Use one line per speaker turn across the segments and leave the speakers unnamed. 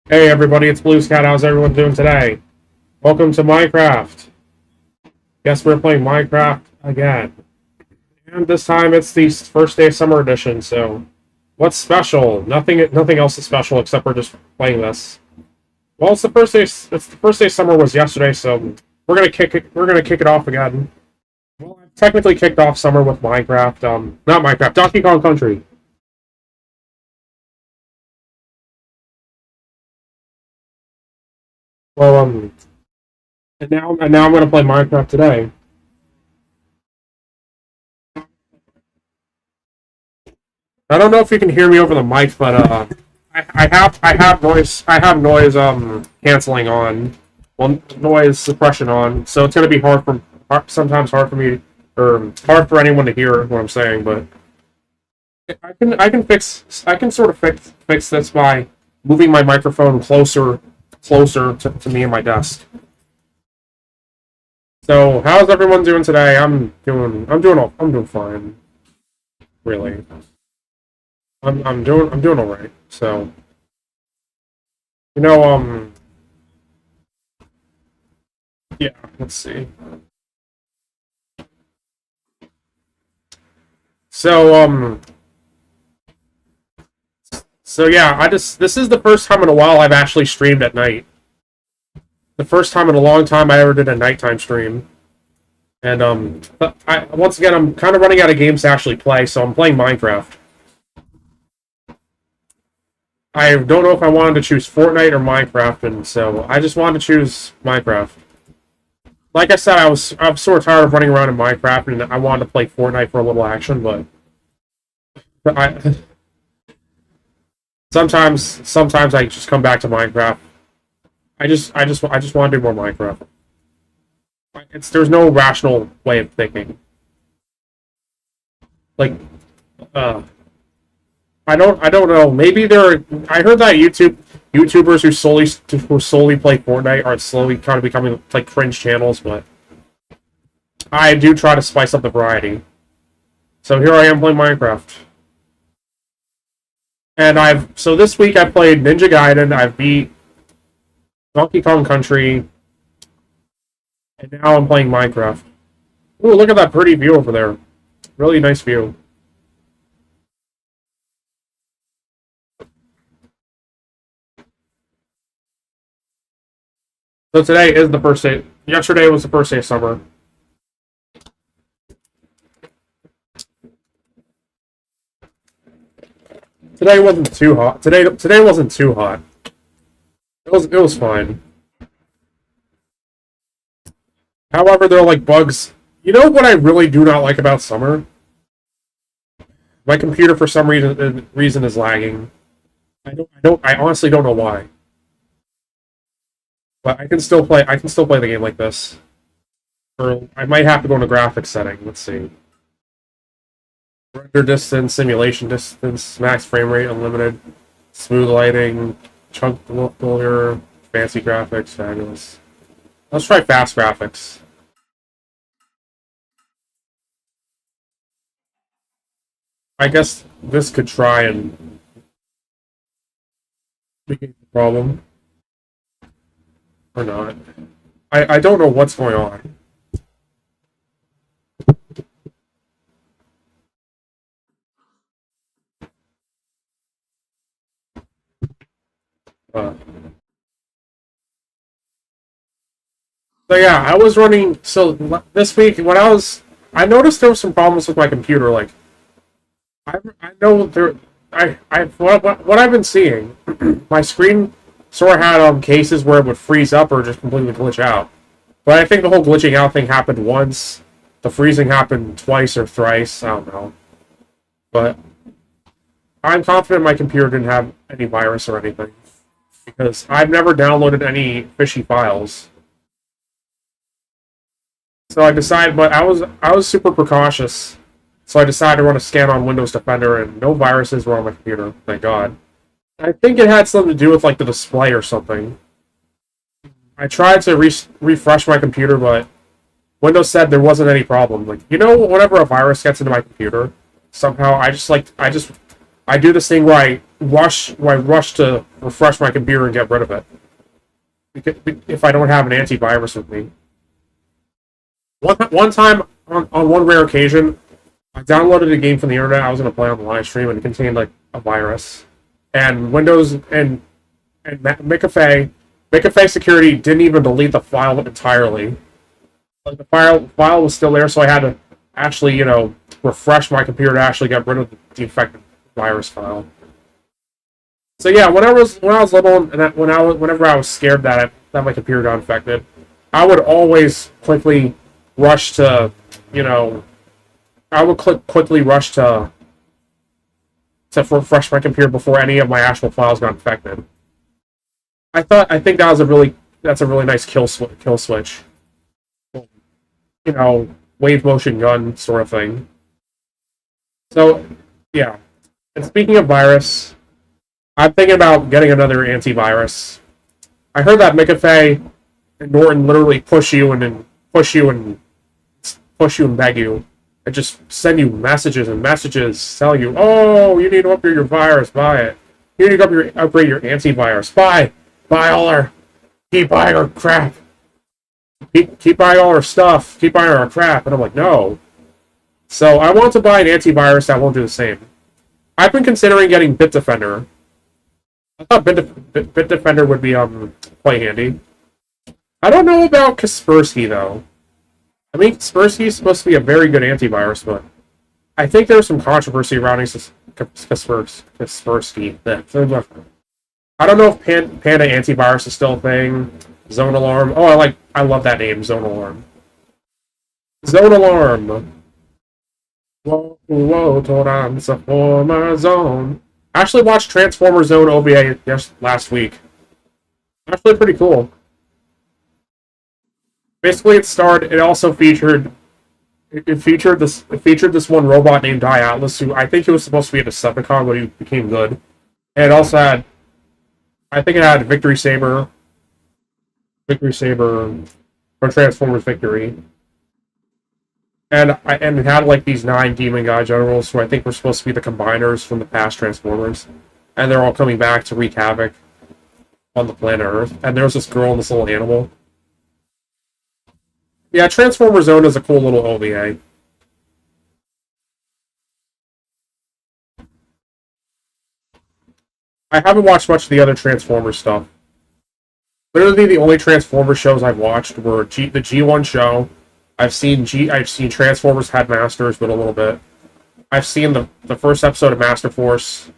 Hey everybody, it's Blues Cat. How's everyone doing today? Welcome to Minecraft. Guess we're playing Minecraft again. And this time it's the first day of summer edition, so what's special? Nothing else is special except for just playing this. Well, it's the first day of summer was yesterday, so we're gonna kick it off again. Well, I've technically kicked off summer with Minecraft, not Minecraft, Donkey Kong Country. Well, and now I'm gonna play Minecraft today. I don't know if you can hear me over the mic, but I have noise canceling on, well, noise suppression on, so it's gonna be sometimes hard for me, or hard for anyone to hear what I'm saying. But I can sort of fix this by moving my microphone closer to me and my desk. So how's everyone doing today? I'm doing fine, really. I'm doing all right. So you know yeah, let's see. So yeah, this is the first time in a while I've actually streamed at night. The first time in a long time I ever did a nighttime stream. And once again I'm kind of running out of games to actually play, so I'm playing Minecraft. I don't know if I wanted to choose Fortnite or Minecraft, and so I just wanted to choose Minecraft. Like I said, I'm sort of tired of running around in Minecraft, and I wanted to play Fortnite for a little action, but sometimes I just come back to Minecraft. I just want to do more Minecraft. There's no rational way of thinking. Like, uh, I don't know. Maybe there are. I heard that YouTubers who solely play Fortnite are slowly kind of becoming like cringe channels, but I do try to spice up the variety. So here I am playing Minecraft. And so this week I played Ninja Gaiden, I've beat Donkey Kong Country, and now I'm playing Minecraft. Ooh, look at that pretty view over there. Really nice view. So today is the first day. Yesterday was the first day of summer. Today wasn't too hot. Today wasn't too hot. It was fine. However, there are like bugs. You know what I really do not like about summer? My computer for some reason is lagging. I honestly don't know why. But I can still play the game like this. Or I might have to go into graphics setting. Let's see. Render distance, simulation distance, max frame rate, unlimited, smooth lighting, chunk filter, fancy graphics, fabulous. Let's try fast graphics. I guess this could try and negate the problem, or not. I don't know what's going on. Uh, so yeah, I was running. So this week, I noticed there were some problems with my computer. Like I know there, I what I've been seeing, my screen sort of had cases where it would freeze up or just completely glitch out. But I think the whole glitching out thing happened once. The freezing happened twice or thrice. I don't know. But I'm confident my computer didn't have any virus or anything because I've never downloaded any fishy files. So I decided, but I was super precautious. So I decided to run a scan on Windows Defender, and no viruses were on my computer. Thank God. I think it had something to do with like the display or something. I tried to refresh my computer, but Windows said there wasn't any problem. Like, whenever a virus gets into my computer, somehow I just I do this thing where I rush to refresh my computer and get rid of it if I don't have an antivirus with me. One time on one rare occasion, I downloaded a game from the internet I was going to play on the live stream, and it contained like a virus. And Windows and McAfee security didn't even delete the file entirely. Like the file was still there, so I had to actually, refresh my computer to actually get rid of the infected virus file. So yeah, when I was little, and whenever I was scared that my computer got infected, I would always quickly rush to, quickly rush to refresh my computer before any of my actual files got infected. I think that's a really nice kill switch. Wave motion gun sort of thing. So, yeah. And speaking of virus, I'm thinking about getting another antivirus. I heard that McAfee and Norton literally push you and beg you and just send you messages and messages telling you, oh, you need to upgrade your virus, buy it. You need to upgrade your antivirus, buy keep buying our crap. Keep buying all our stuff. Keep buying our crap. And I'm like, no. So I want to buy an antivirus that won't do the same. I've been considering getting Bitdefender. I thought Bitdefender would be quite handy. I don't know about Kaspersky though. I mean, Kaspersky is supposed to be a very good antivirus, but I think there's some controversy surrounding Kaspersky. I don't know if Panda Antivirus is still a thing. Zone Alarm. Oh, I love that name, Zone Alarm. Zone Alarm. Whoa, whoa, toleranza for my zone. I actually watched Transformer Zone OVA last week. Actually pretty cool. Basically, it also featured this one robot named Die Atlas, who I think he was supposed to be a Decepticon, but he became good. And it also had, I think it had Victory Saber from Transformers Victory. And it had like these 9 Demon God Generals who I think were supposed to be the combiners from the past Transformers. And they're all coming back to wreak havoc on the planet Earth. And there's this girl and this little animal. Yeah, Transformer Zone is a cool little OVA. I haven't watched much of the other Transformers stuff. Literally, the only Transformers shows I've watched were the G1 show. I've seen Transformers Headmasters, but a little bit. I've seen the first episode of Master Force.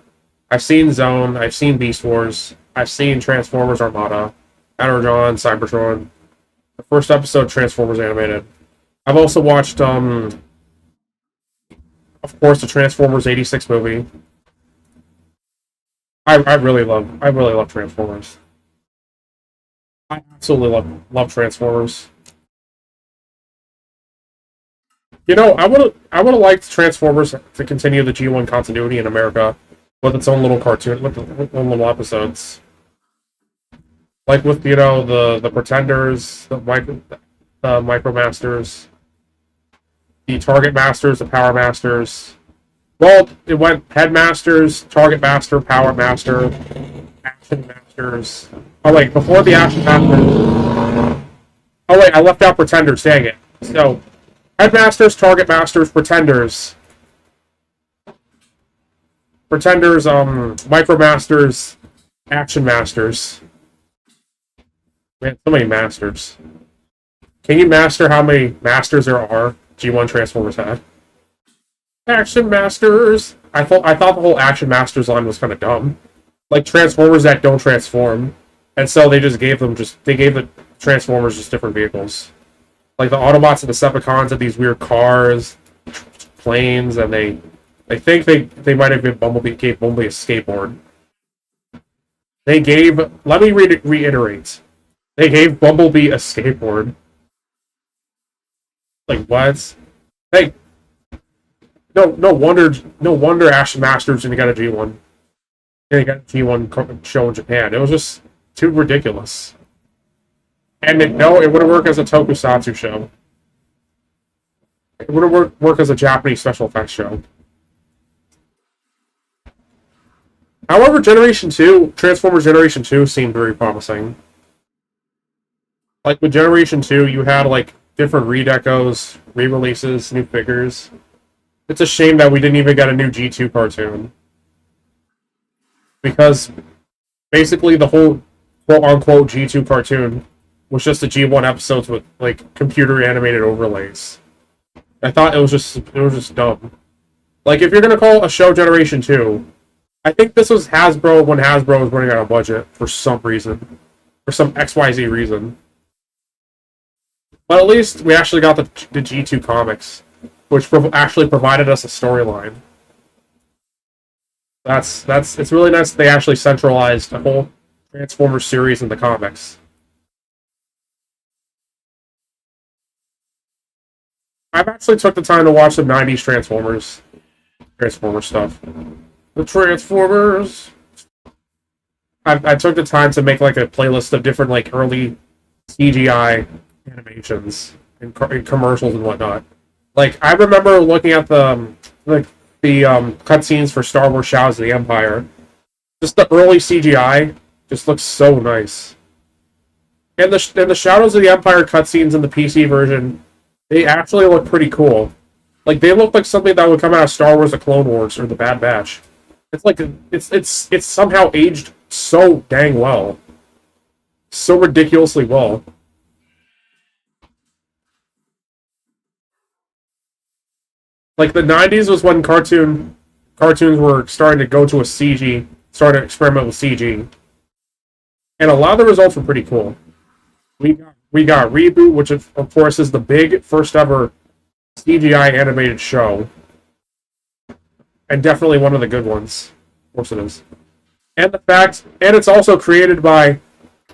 I've seen Zone. I've seen Beast Wars. I've seen Transformers Armada, Energon, Cybertron. The first episode of Transformers Animated. I've also watched, of course, the Transformers '86 movie. I really love Transformers. I absolutely love Transformers. I would have liked Transformers to continue the G1 continuity in America with its own little cartoon, with its own little episodes. Like with, the Pretenders, the Micromasters, the Target Masters, the Power Masters. Well, it went Headmasters, Target Master, Power Master, Action Masters. Oh wait, before the Action Masters. Oh wait, I left out Pretenders, dang it. So, Headmasters, Target Masters, Pretenders, Micromasters, Action Masters. Man, so many masters. Can you master how many masters there are G1 Transformers had? Action Masters! I thought the whole Action Masters line was kind of dumb. Like Transformers that don't transform. And so they gave the Transformers just different vehicles. Like the Autobots and Decepticons had these weird cars, planes, and they think they might have gave Bumblebee a skateboard. Let me reiterate. They gave Bumblebee a skateboard. Like what? Hey, no wonder Action Masters didn't get a G1. Didn't get a G1 show in Japan. It was just too ridiculous. And it would have worked as a tokusatsu show. It would have worked as a Japanese special effects show. However, Generation 2, Transformers Generation 2 seemed very promising. Like with Generation 2, you had like different redecos, re-releases, new figures. It's a shame that we didn't even get a new G2 cartoon. Because basically the whole quote unquote G2 cartoon was just the G1 episodes with like computer animated overlays. I thought it was just dumb. Like if you're gonna call a show Generation 2, I think this was Hasbro when Hasbro was running out of budget for some reason. For some XYZ reason. But at least we actually got the G2 comics, which actually provided us a storyline. That's it's really nice that they actually centralized a whole Transformers series in the comics. I've actually took the time to watch the '90s Transformers stuff. The Transformers. I took the time to make like a playlist of different like early CGI animations and commercials and whatnot. Like I remember looking at the cutscenes for Star Wars: Shadows of the Empire. Just the early CGI just looks so nice. And the Shadows of the Empire cutscenes in the PC version, they actually look pretty cool. Like they look like something that would come out of Star Wars: The Clone Wars or The Bad Batch. It's like it's somehow aged so dang well, so ridiculously well. Like the '90s was when cartoons were starting to go to a CG, starting to experiment with CG, and a lot of the results were pretty cool. We got Reboot, which of course is the big first ever CGI animated show, and definitely one of the good ones. Of course it is. And it's also created by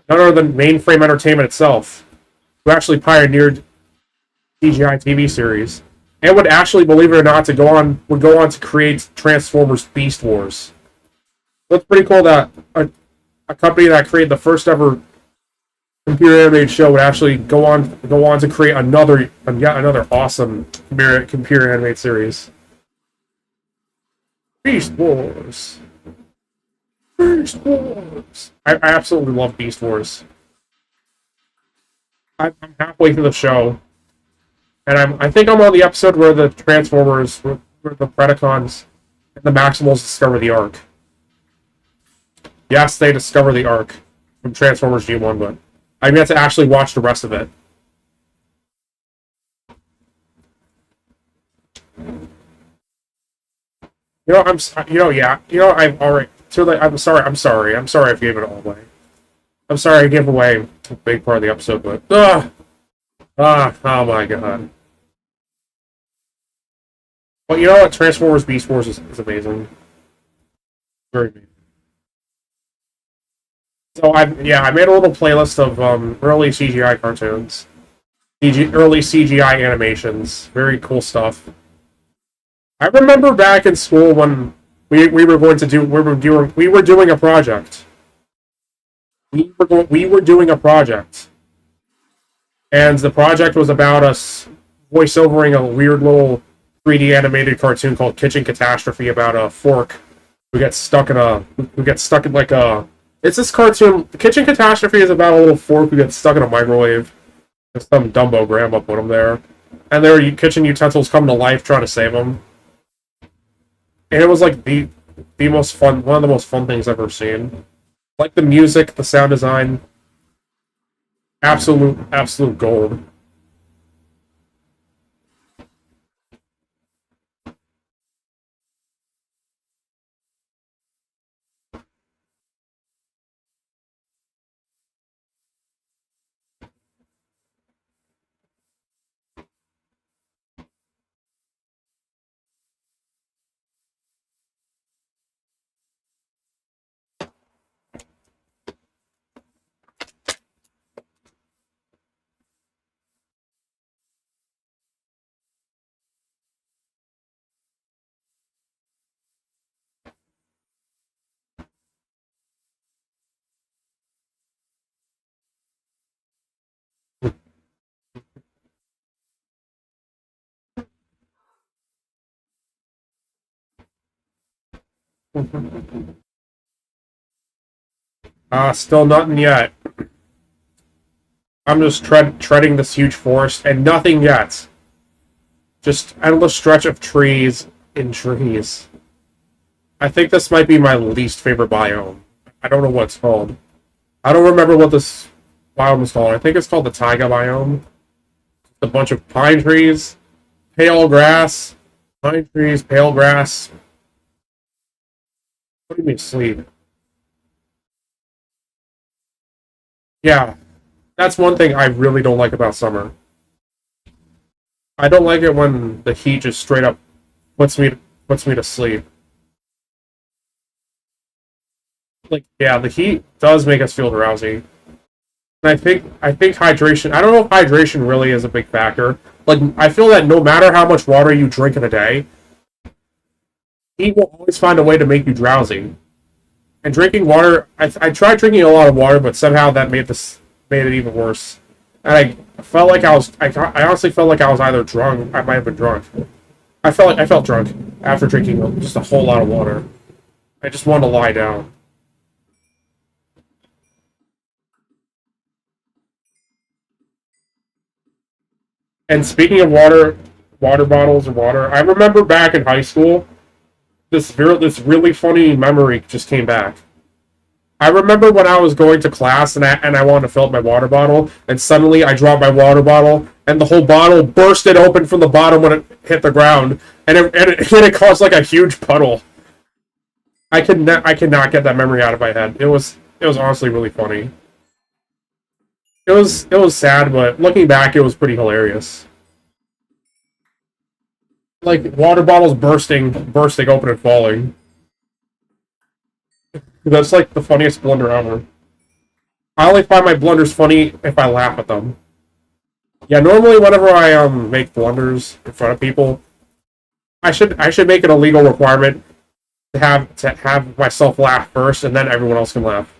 none other than Mainframe Entertainment itself, who actually pioneered CGI TV series, and would actually, believe it or not, would go on to create Transformers Beast Wars. So it's pretty cool that a company that created the first ever computer animated show would actually go on to create yet another awesome computer animated series. Beast Wars. Beast Wars. I absolutely love Beast Wars. I'm halfway through the show, and I think I'm on the episode where the Transformers, where the Predacons, and the Maximals discover the Ark. Yes, they discover the Ark from Transformers G1, but I've yet to actually watch the rest of it. Yeah. I'm alright. I'm sorry I gave it all away. I'm sorry I gave away a big part of the episode, but oh my god. But you know what? Transformers Beast Wars is amazing. Very amazing. So I made a little playlist of early CGI cartoons, early CGI animations, very cool stuff. I remember back in school when we were going to do we were doing a project. We were doing a project, and the project was about us voiceovering a weird little 3D animated cartoon called Kitchen Catastrophe about a fork who gets stuck in like a it's this cartoon. Kitchen Catastrophe is about a little fork who gets stuck in a microwave. And some Dumbo grandma put him there, and their kitchen utensils come to life trying to save him. And it was like the most fun, one of the most fun things I've ever seen. Like the music, the sound design, absolute gold. Still nothing yet. I'm just treading this huge forest and nothing yet. Just endless stretch of trees and trees. I think this might be my least favorite biome. I don't know what it's called. I don't remember what this biome is called. I think it's called the taiga biome. A bunch of pine trees, pale grass, pine trees, pale grass. What do you mean sleep? Yeah, that's one thing I really don't like about summer. I don't like it when the heat just straight up puts me to sleep. Like, yeah, the heat does make us feel drowsy. And I think hydration. I don't know if hydration really is a big factor. Like, I feel that no matter how much water you drink in a day, heat will always find a way to make you drowsy. And drinking water, I tried drinking a lot of water, but somehow that made it even worse. And I felt like I honestly felt like I was either drunk. I might have been drunk. I felt drunk after drinking just a whole lot of water. I just wanted to lie down. And speaking of water bottles and water, I remember back in high school, this really funny memory just came back. I remember when I was going to class and I wanted to fill up my water bottle, and suddenly I dropped my water bottle, and the whole bottle bursted open from the bottom when it hit the ground, and it caused like a huge puddle. I could not get that memory out of my head. It was honestly really funny. It was sad, but looking back, it was pretty hilarious. Like water bottles bursting open and falling. That's like the funniest blunder ever. I only find my blunders funny if I laugh at them. Yeah, normally whenever I make blunders in front of people, I should make it a legal requirement to have myself laugh first, and then everyone else can laugh.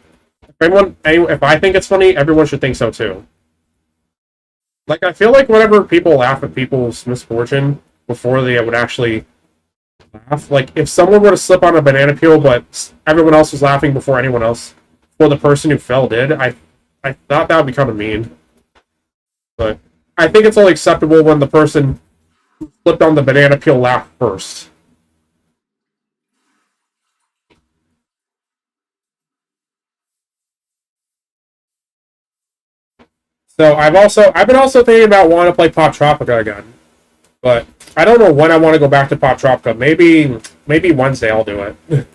If I think it's funny, everyone should think so too. Like I feel like whenever people laugh at people's misfortune before they would actually laugh, like if someone were to slip on a banana peel, but everyone else was laughing before anyone else, before the person who fell did, I thought that would be kind of mean. But I think it's only acceptable when the person who slipped on the banana peel laughed first. So I've been also thinking about wanting to play Pop Tropica again, but I don't know when I want to go back to Pop Tropica. Maybe Wednesday I'll do it.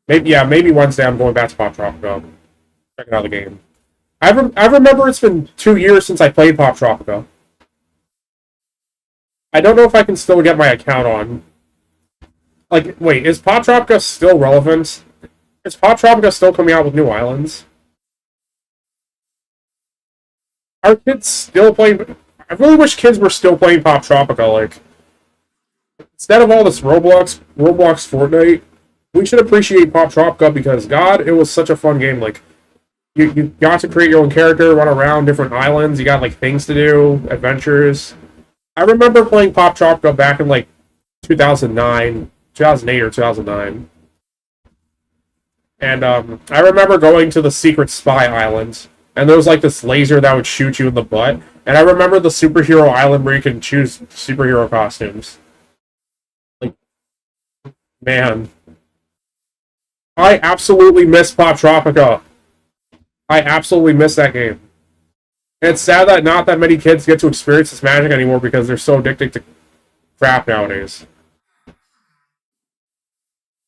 Maybe Wednesday I'm going back to Pop Tropica. Checking out the game. I remember it's been 2 years since I played Pop Tropica. I don't know if I can still get my account on. Like, wait, is Pop Tropica still relevant? Is Pop Tropica still coming out with new islands? Are kids still playing? I really wish kids were still playing Pop Tropica. Like, instead of all this Roblox Fortnite, we should appreciate Pop Tropica because God, it was such a fun game. Like, you got to create your own character, run around different islands. You got like things to do, adventures. I remember playing Pop Tropica back in like 2009, 2008 or 2009, and I remember going to the Secret Spy Island, and there was like this laser that would shoot you in the butt. And I remember the superhero island where you can choose superhero costumes. Like, man, I absolutely miss Pop Tropica. I absolutely miss that game. And it's sad that not that many kids get to experience this magic anymore because they're so addicted to crap nowadays.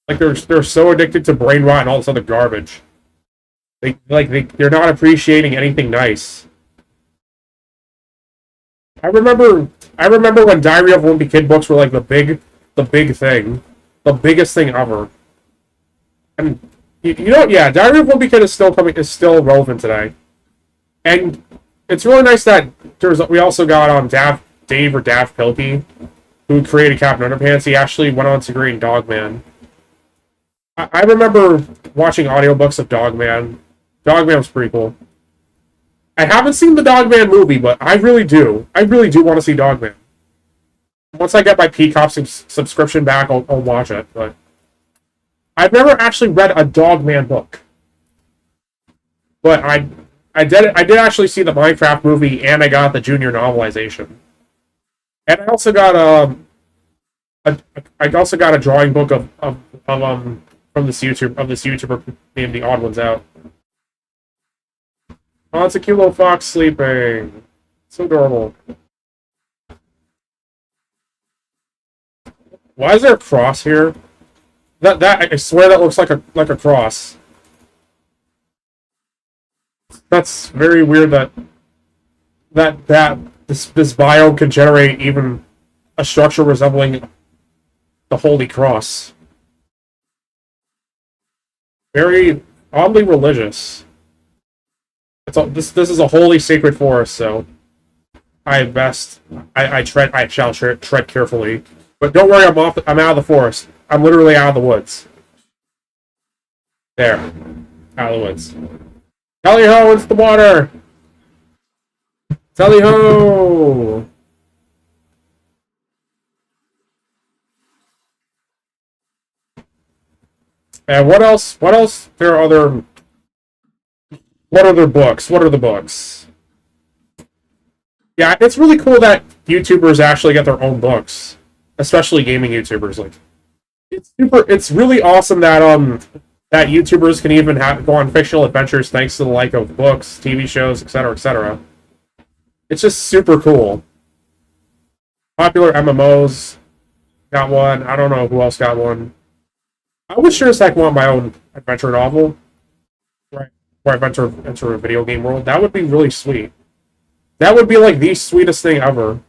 Like they're so addicted to brain rot and all this other garbage. They're not appreciating anything nice. I remember I remember when Diary of a Wimpy Kid books were like the big thing, the biggest thing ever. And you know, yeah, Diary of a Wimpy Kid is still relevant today. And it's really nice that we also got Dave or Dav Pilkey, who created Captain Underpants. He actually went on to create Dogman. I remember watching audiobooks of Dogman. Dogman was pretty cool. I haven't seen the Dogman movie, but I really do. I really do want to see Dogman. Once I get my Peacock subscription back, I'll watch it. But I've never actually read a Dogman book. But I did actually see the Minecraft movie, and I got the junior novelization, and I also got a I also got a drawing book of from this YouTuber named the Odd Ones Out. Oh, it's a cute little fox sleeping. So adorable. Why is there a cross here? That I swear that looks like a cross. That's very weird that this biome could generate even a structure resembling the Holy Cross. Very oddly religious. This is a holy sacred forest, so I shall tread carefully. But don't worry, I'm out of the forest. I'm literally out of the woods. There. Out of the woods. Tally ho, into the water! Tally ho! And what else? What else? There are other. What other books? What are the books? Yeah, it's really cool that YouTubers actually get their own books, especially gaming YouTubers. Like, it's super. It's really awesome that YouTubers can even go on fictional adventures thanks to the like of books, TV shows, etc., etc. It's just super cool. Popular MMOs got one. I don't know who else got one. I would sure as heck want my own adventure novel, right? Where I venture into a video game world. That would be really sweet. That would be like the sweetest thing ever,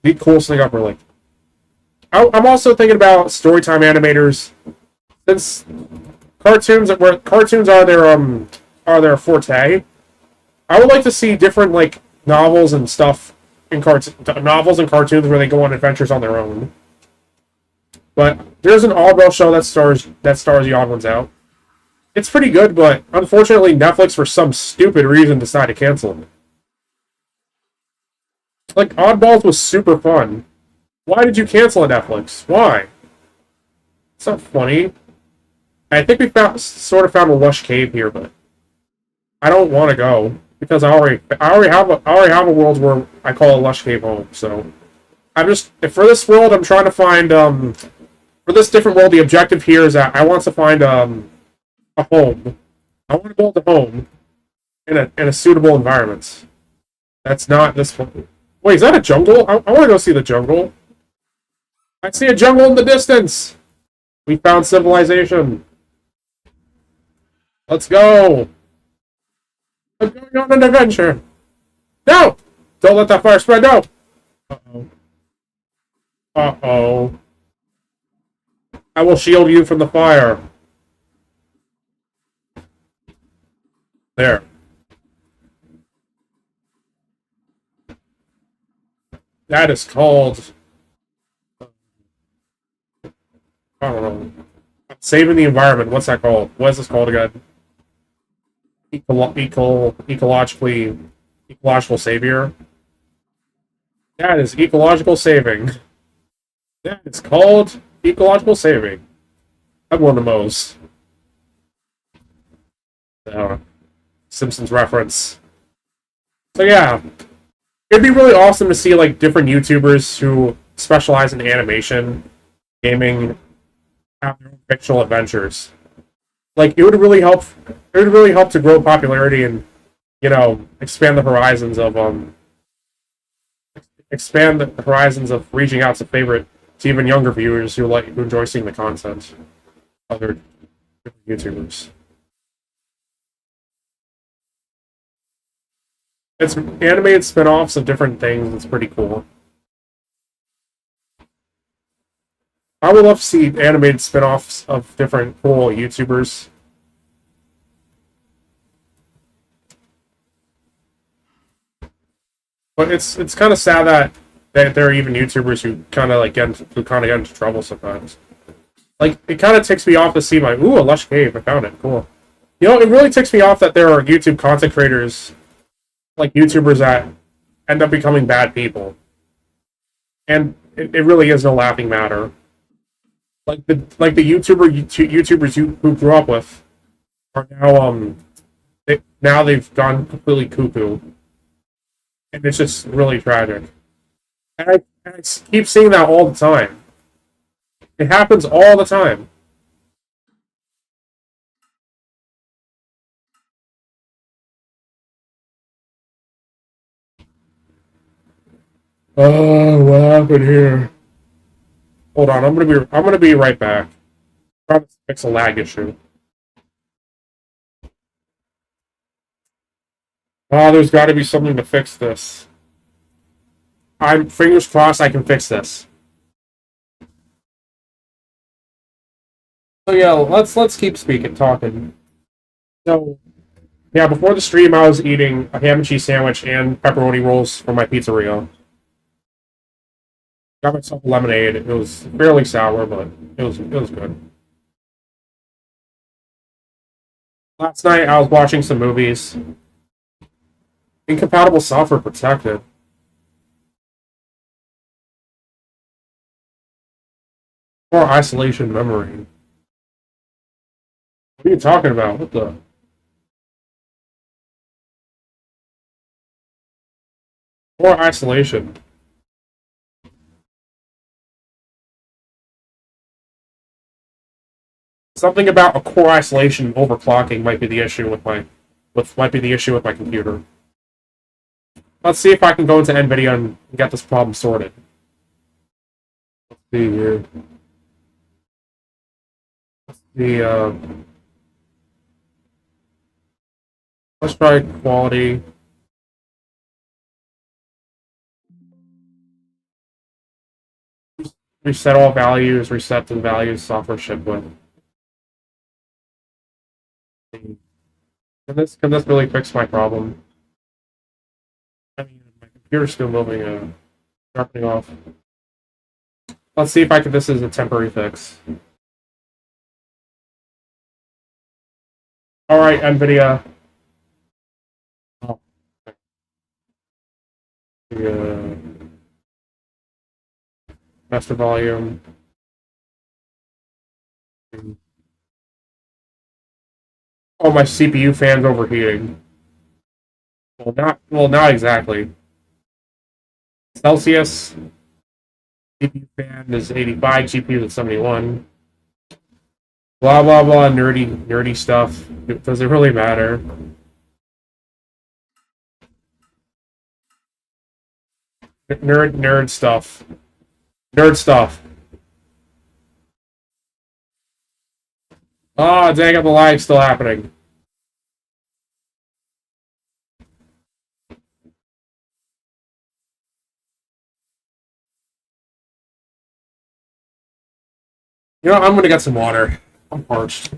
the coolest thing ever. Like, I'm also thinking about storytime animators, since cartoons are their forte. I would like to see different like novels and stuff in novels and cartoons where they go on adventures on their own. But there's an all-girl show that stars the Odd Ones Out. It's pretty good, but unfortunately Netflix for some stupid reason decided to cancel it. Like, Oddballs was super fun. Why did you cancel it, Netflix? Why? It's not funny. I think we sort of found a lush cave here, but I don't want to go because I already have a world where I call a lush cave home. So for this world, I'm trying to find for this different world. The objective here is that I want to find a home. I want to build a home in a suitable environment. That's not this one. Wait, is that a jungle? I want to go see the jungle. I see a jungle in the distance. We found civilization. Let's go. I'm going on an adventure. No! Don't let that fire spread. No! Uh-oh. Uh-oh. I will shield you from the fire. There. That is called... I don't know. Saving the environment. What's that called? What is this called again? Ecological savior. That is ecological saving. That is called ecological saving. I'm one of those. Simpsons reference. So yeah, it'd be really awesome to see like different YouTubers who specialize in animation, gaming, have their own fictional adventures. Like, it would really help. It would really help to grow popularity and, expand the horizons of reaching out to even younger viewers who enjoy seeing the content of other different YouTubers. It's animated spin-offs of different things. It's pretty cool. I would love to see animated spin-offs of different cool YouTubers. But it's kind of sad that there are even YouTubers who kind of get into trouble sometimes. Like, it kind of ticks me off to see a lush cave. I found it. Cool. It really ticks me off that there are YouTube content creators, like YouTubers, that end up becoming bad people. And it really is no laughing matter. Like the YouTubers you who grew up with are now now they've gone completely cuckoo, and it's just really tragic. And I keep seeing that all the time. It happens all the time. Oh, what happened here? Hold on, I'm gonna be right back. Trying to fix a lag issue. Oh, there's got to be something to fix this. I'm fingers crossed I can fix this. So yeah, let's keep speaking, talking. So yeah, before the stream, I was eating a ham and cheese sandwich and pepperoni rolls from my pizzeria. Got myself a lemonade. It was fairly sour, but it was good. Last night I was watching some movies. Incompatible software protected. Or isolation memory. What are you talking about? What the? Or isolation. Something about a core isolation overclocking might be the issue with my computer. Let's see if I can go into NVIDIA and get this problem sorted. Let's see here. The let's try quality. Reset all values. Reset the values software ship with. Can this really fix my problem? I mean, my computer's still moving. Dropping off. Let's see if I can. This is a temporary fix. All right, NVIDIA. Oh, yeah. Master volume. Oh, my CPU fan's overheating. Not exactly. Celsius. CPU fan is 85. GPU is 71. Blah blah blah. Nerdy stuff. Does it really matter? Nerd stuff. Nerd stuff. Oh, dang it, the lag's still happening. You know, I'm gonna get some water. I'm parched.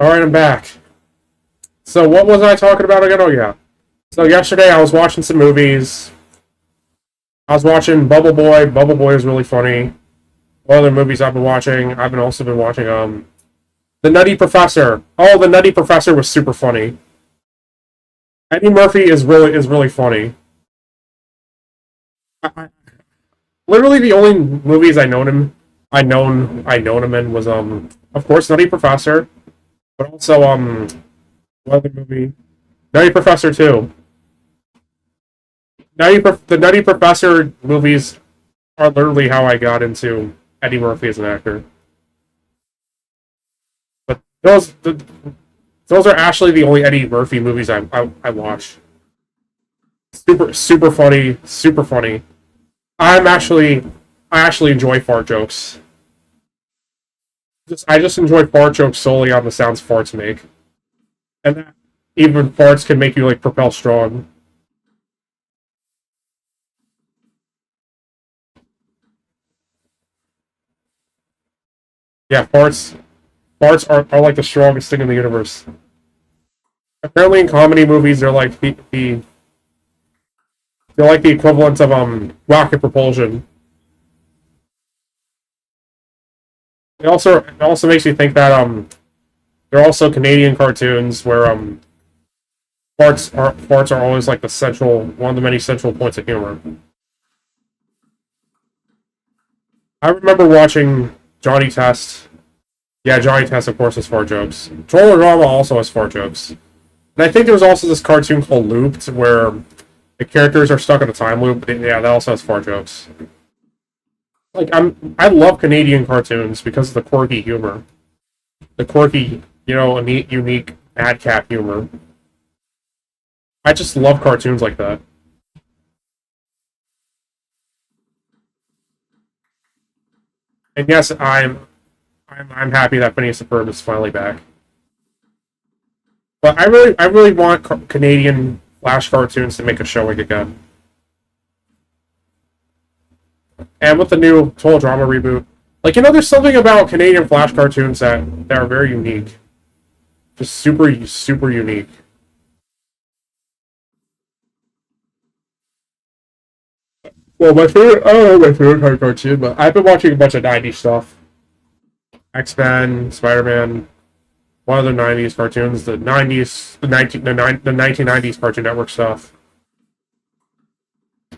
All right, I'm back. So what was I talking about again? Oh yeah. So yesterday I was watching some movies. I was watching Bubble Boy. Bubble Boy is really funny. What other movies I've been watching? I've been also been watching The Nutty Professor. Oh, The Nutty Professor was super funny. Eddie Murphy is really funny. I, literally the only movies I known him in was of course Nutty Professor, but also what other movie? Nutty Professor 2. The Nutty Professor movies are literally how I got into Eddie Murphy as an actor. But Those are actually the only Eddie Murphy movies I watch. Super funny, super funny. I actually enjoy fart jokes. I just enjoy fart jokes solely on the sounds farts make, and that even farts can make you like propel strong. Yeah, farts are like the strongest thing in the universe. Apparently, in comedy movies, they're like the equivalent of rocket propulsion. It also makes me think that there are also Canadian cartoons where farts are always like the central one of the many central points of humor. I remember watching Johnny Test. Yeah, Johnny Test, of course, has fart jokes. Troller Drama also has fart jokes. And I think there was also this cartoon called Looped where the characters are stuck in a time loop. Yeah, that also has fart jokes. Like I love Canadian cartoons because of the quirky humor, the quirky, unique madcap humor. I just love cartoons like that. And yes, I'm happy that Phineas and Ferb is finally back. But I really want Canadian Flash cartoons to make a showing again. And with the new Total Drama reboot, like there's something about Canadian Flash cartoons that are very unique, just super unique. Well, I don't know my favorite cartoon, but I've been watching a bunch of '90s stuff: X-Men, Spider-Man, one of the '90s cartoons, the '90s, the 1990s Cartoon Network stuff.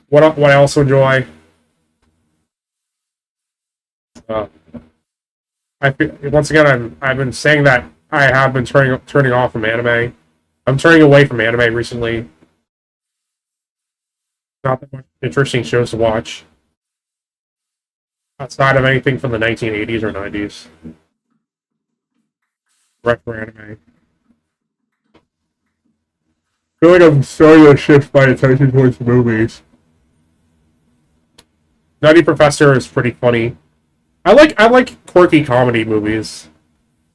What I also enjoy, uh, once again I've been saying that I have been turning off from anime. I'm turning away from anime recently. Not that much interesting shows to watch outside of anything from the 1980s or 90s. Retro anime. I feel like I'm starting to shift my attention towards movies. Nutty Professor is pretty funny. I like quirky comedy movies,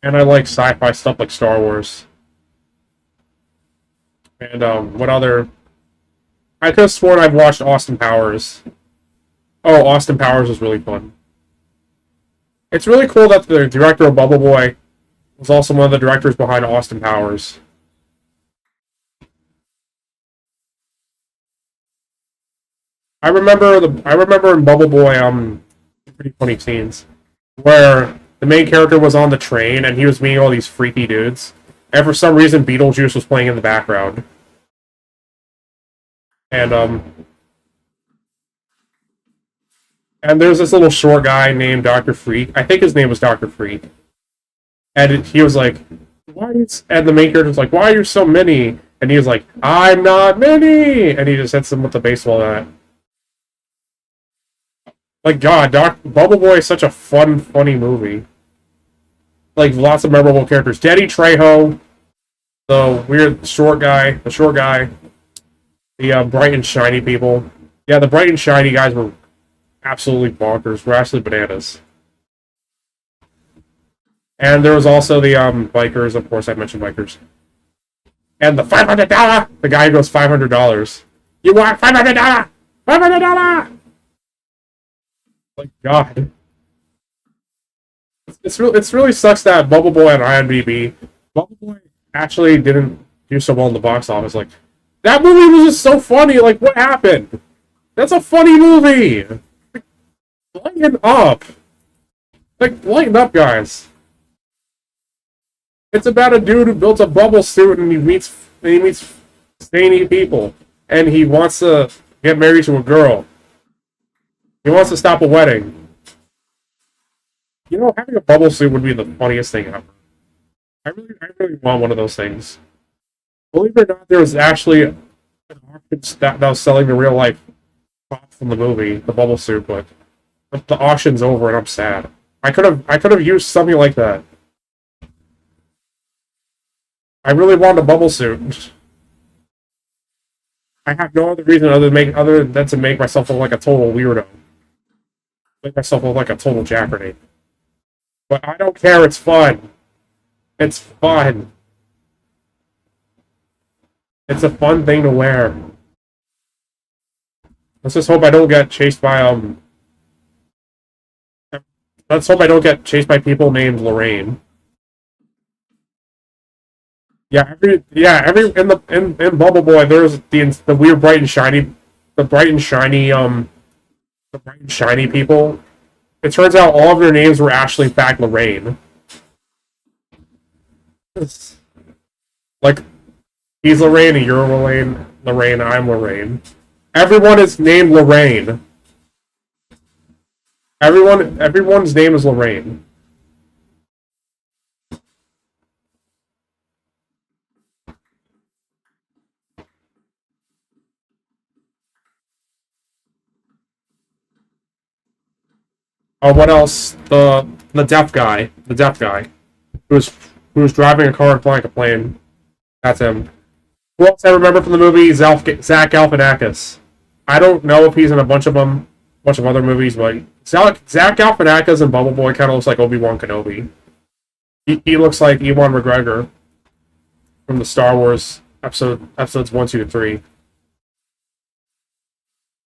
and I like sci-fi stuff like Star Wars. And what other? I could have sworn I've watched Austin Powers. Oh, Austin Powers is really fun. It's really cool that the director of Bubble Boy was also one of the directors behind Austin Powers. I remember in Bubble Boy pretty funny scenes where the main character was on the train and he was meeting all these freaky dudes, and for some reason Beetlejuice was playing in the background. And there's this little short guy named Doctor Freak. I think his name was Doctor Freak, and he was like, "Why?" And the main character was like, "Why are you so many?" And he was like, "I'm not many," and he just hits him with the baseball bat. Like God, Bubble Boy is such a funny movie. Like lots of memorable characters. Danny Trejo, the short guy, the bright and shiny people. Yeah, the bright and shiny guys were absolutely bonkers. Were absolutely bananas. And there was also the bikers. Of course, I mentioned bikers. And the $500. The guy who goes $500. You want $500? $500. Like God. It's really sucks that Bubble Boy on IMDb. Bubble Boy actually didn't do so well in the box office. Like that movie was just so funny. Like what happened? That's a funny movie. Like, lighten up. Like lighten up, guys. It's about a dude who built a bubble suit and he meets zany people and he wants to get married to a girl. He wants to stop a wedding. Having a bubble suit would be the funniest thing ever. I really want one of those things. Believe it or not, there was actually an auction that was selling the real life prop from the movie, the bubble suit, but the auction's over and I'm sad. I could have used something like that. I really want a bubble suit. I have no other reason other than to make myself look like a total weirdo. Make myself look like a total jackardy. But I don't care, it's fun. It's fun. It's a fun thing to wear. Let's just hope I don't get chased by let's hope I don't get chased by people named Lorraine. Every in Bubble Boy there's the weird bright and shiny the bright and shiny people. It turns out all of their names were actually in fact Lorraine. It's like he's Lorraine, you're Lorraine, I'm Lorraine. Everyone is named Lorraine. Everyone's name is Lorraine. Oh, what else? The deaf guy, who was driving a car and flying a plane. That's him. Who else I remember from the movie? Zach Galifianakis. I don't know if he's in a bunch of other movies, but Zach Galifianakis and Bubble Boy kind of looks like Obi-Wan Kenobi. He looks like Ewan McGregor from the Star Wars episodes 1, 2, and 3.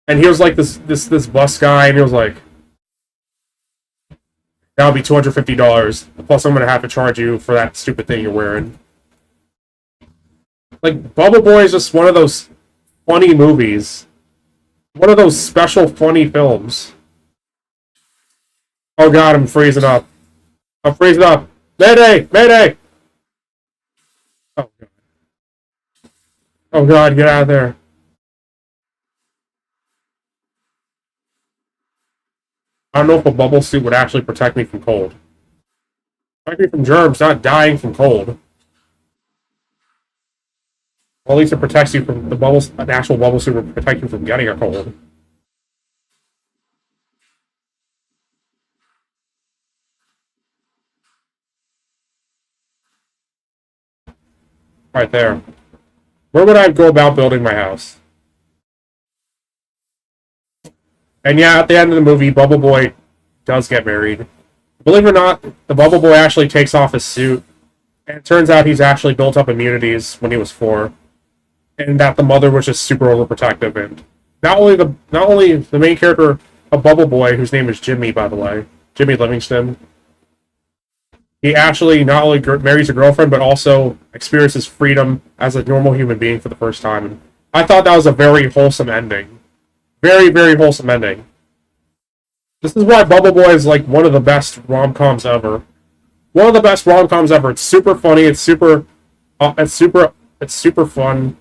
And he was like this bus guy, and he was like, that'll be $250. Plus, I'm gonna have to charge you for that stupid thing you're wearing. Like, Bubble Boy is just one of those funny movies. One of those special funny films. Oh god, I'm freezing up. I'm freezing up. Mayday! Mayday! Oh god. Oh god, get out of there. I don't know if a bubble suit would actually protect me from cold. Protect me from germs, not dying from cold. Well, at least it protects you from the bubbles. An actual bubble suit will protect you from getting a cold. Right there. Where would I go about building my house? And yeah, at the end of the movie, Bubble Boy does get married. Believe it or not, the Bubble Boy actually takes off his suit, and it turns out he's actually built up immunities when he was 4, and that the mother was just super overprotective. And not only the main character of Bubble Boy, whose name is Jimmy, by the way, Jimmy Livingston, he actually not only marries a girlfriend, but also experiences freedom as a normal human being for the first time. And I thought that was a very wholesome ending. Very, very wholesome ending. This is why Bubble Boy is like one of the best rom-coms ever. One of the best rom-coms ever. It's super funny. It's super fun.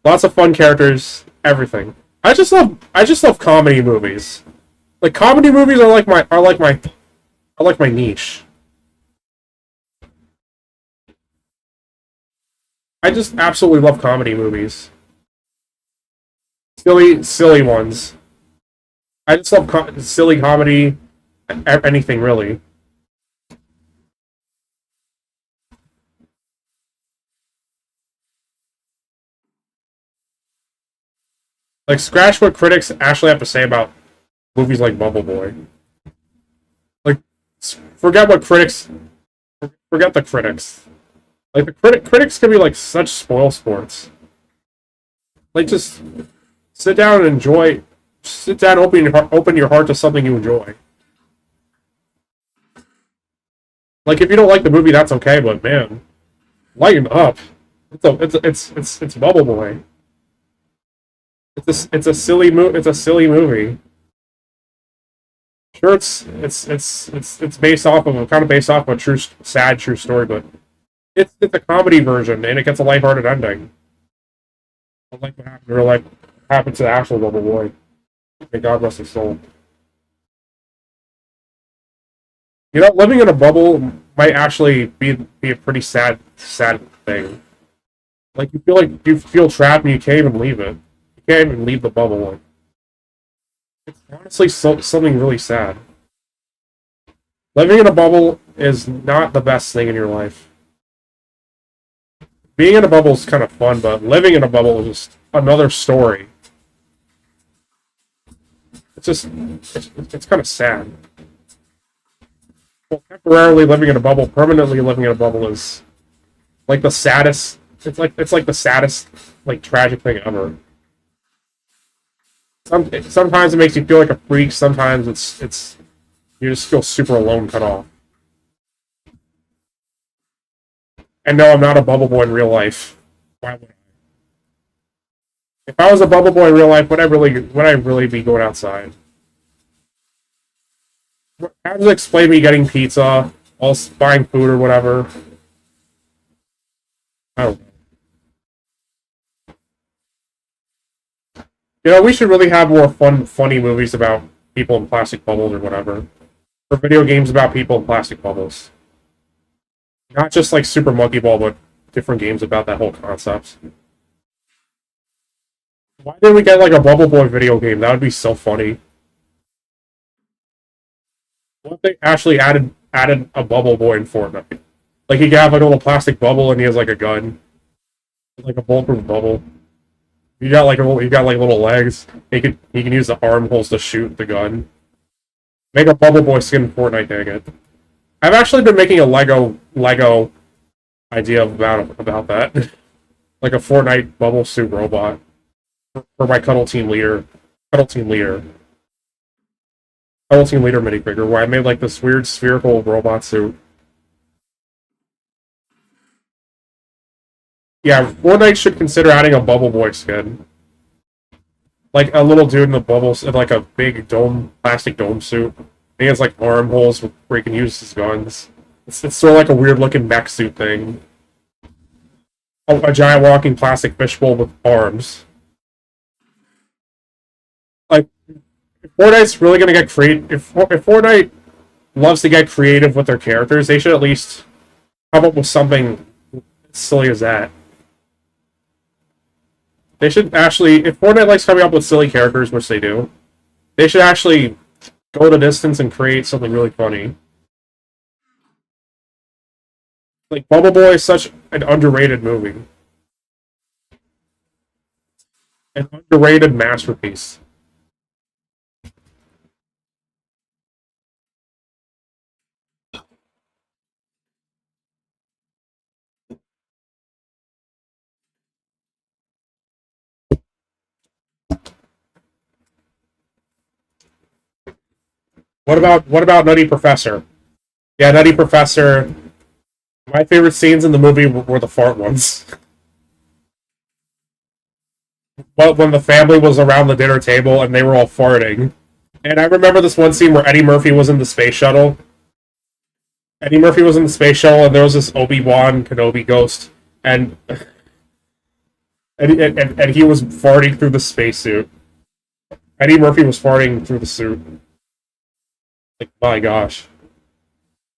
Lots of fun characters. Everything. I just love comedy movies. Like comedy movies are like my niche. I just absolutely love comedy movies. Silly ones. I just love silly comedy, anything really. Like, scratch what critics actually have to say about movies like Bubble Boy. Like, forget what critics. Forget the critics. Like, the critics can be like such spoil sports. Like, just sit down and enjoy. Sit down, open your heart to something you enjoy. Like, if you don't like the movie, that's okay. But man, lighten up. It's Bubble Boy. It's a silly movie. Sure, it's based off of kind of based off of a sad true story, but it's a comedy version and it gets a lighthearted ending. Unlike what happened in real life, happened to the actual Bubble Boy. May God rest his soul. You know, living in a bubble might actually be a pretty sad thing. Like you feel trapped and you can't even leave it. You can't even leave the bubble. It's honestly something really sad. Living in a bubble is not the best thing in your life. being in a bubble is kind of fun, but living in a bubble is just another story. It's just it's kind of sad. Well, temporarily living in a bubble, permanently living in a bubble is like the saddest. It's like the saddest, like, tragic thing ever. Sometimes it makes you feel like a freak. Sometimes it's you just feel super alone, cut off. And no, I'm not a bubble boy in real life. Why would I? If I was a bubble boy in real life, would I really be going outside? How does it explain me getting pizza, all buying food or whatever? I don't know. We should really have more funny movies about people in plastic bubbles or whatever. Or video games about people in plastic bubbles. Not just like Super Monkey Ball, but different games about that whole concept. Why didn't we get like a Bubble Boy video game? That would be so funny. What if they actually added a Bubble Boy in Fortnite? Like he can have like a little plastic bubble and he has like a gun, like a bulletproof bubble. You got like little legs. He can use the arm holes to shoot the gun. Make a Bubble Boy skin in Fortnite, dang it. I've actually been making a Lego idea about that. Like a Fortnite bubble suit robot for my Cuddle Team Leader. Cuddle Team Leader. Cuddle Team Leader minifigure where I made like this weird spherical robot suit. Yeah, Fortnite should consider adding a Bubble Boy skin. Like a little dude in the bubbles in like a big plastic dome suit. He has like arm holes where he can use his guns. It's sort of like a weird looking mech suit thing. A giant walking plastic fishbowl with arms. Like, if Fortnite's really gonna get creative, if Fortnite loves to get creative with their characters, they should at least come up with something as silly as that. They should actually, if Fortnite likes coming up with silly characters, which they do, they should actually go the distance and create something really funny. Like, Bubble Boy is such an underrated movie. An underrated masterpiece. What about Nutty Professor? Yeah, Nutty Professor. My favorite scenes in the movie were the fart ones. But when the family was around the dinner table and they were all farting. And I remember this one scene where Eddie Murphy was in the space shuttle. Eddie Murphy was in the space shuttle, and there was this Obi-Wan Kenobi ghost, and he was farting through the spacesuit. Eddie Murphy was farting through the suit. Like, my gosh.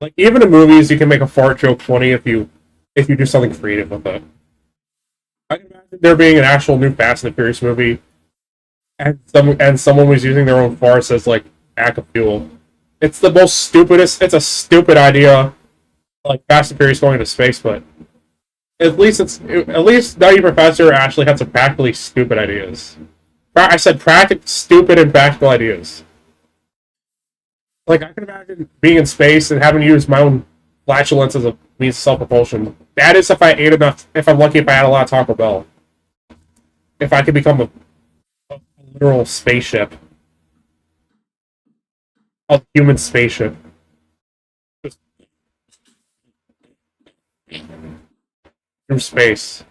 Like, even in movies, you can make a fart joke funny if you do something creative with it. I can imagine there being an actual new Fast and the Furious movie, and someone was using their own farts as like backup fuel. It's the most stupidest. It's a stupid idea, like Fast and Furious going into space, but at least Nutty Professor actually had some practically stupid ideas. I said practical, stupid, and practical ideas. Like, I can imagine being in space and having to use my own flatulence as a means of self-propulsion. That is if I ate enough, if I'm lucky, if I had a lot of Taco Bell. If I could become a literal spaceship. A human spaceship. Just through space.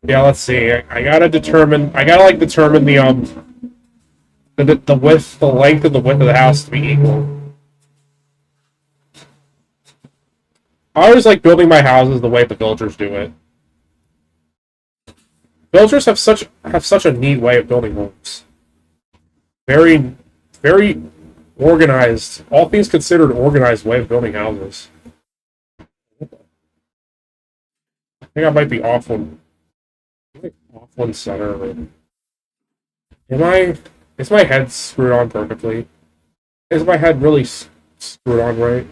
Yeah, let's see. I gotta determine the width, the length, and the width of the house to be equal. I always like building my houses the way the villagers do it. Villagers have such a neat way of building homes. Very, very organized. All things considered, organized way of building houses. think I might be off one. Off one center. Am I? Is my head screwed on perfectly? Is my head really screwed on right?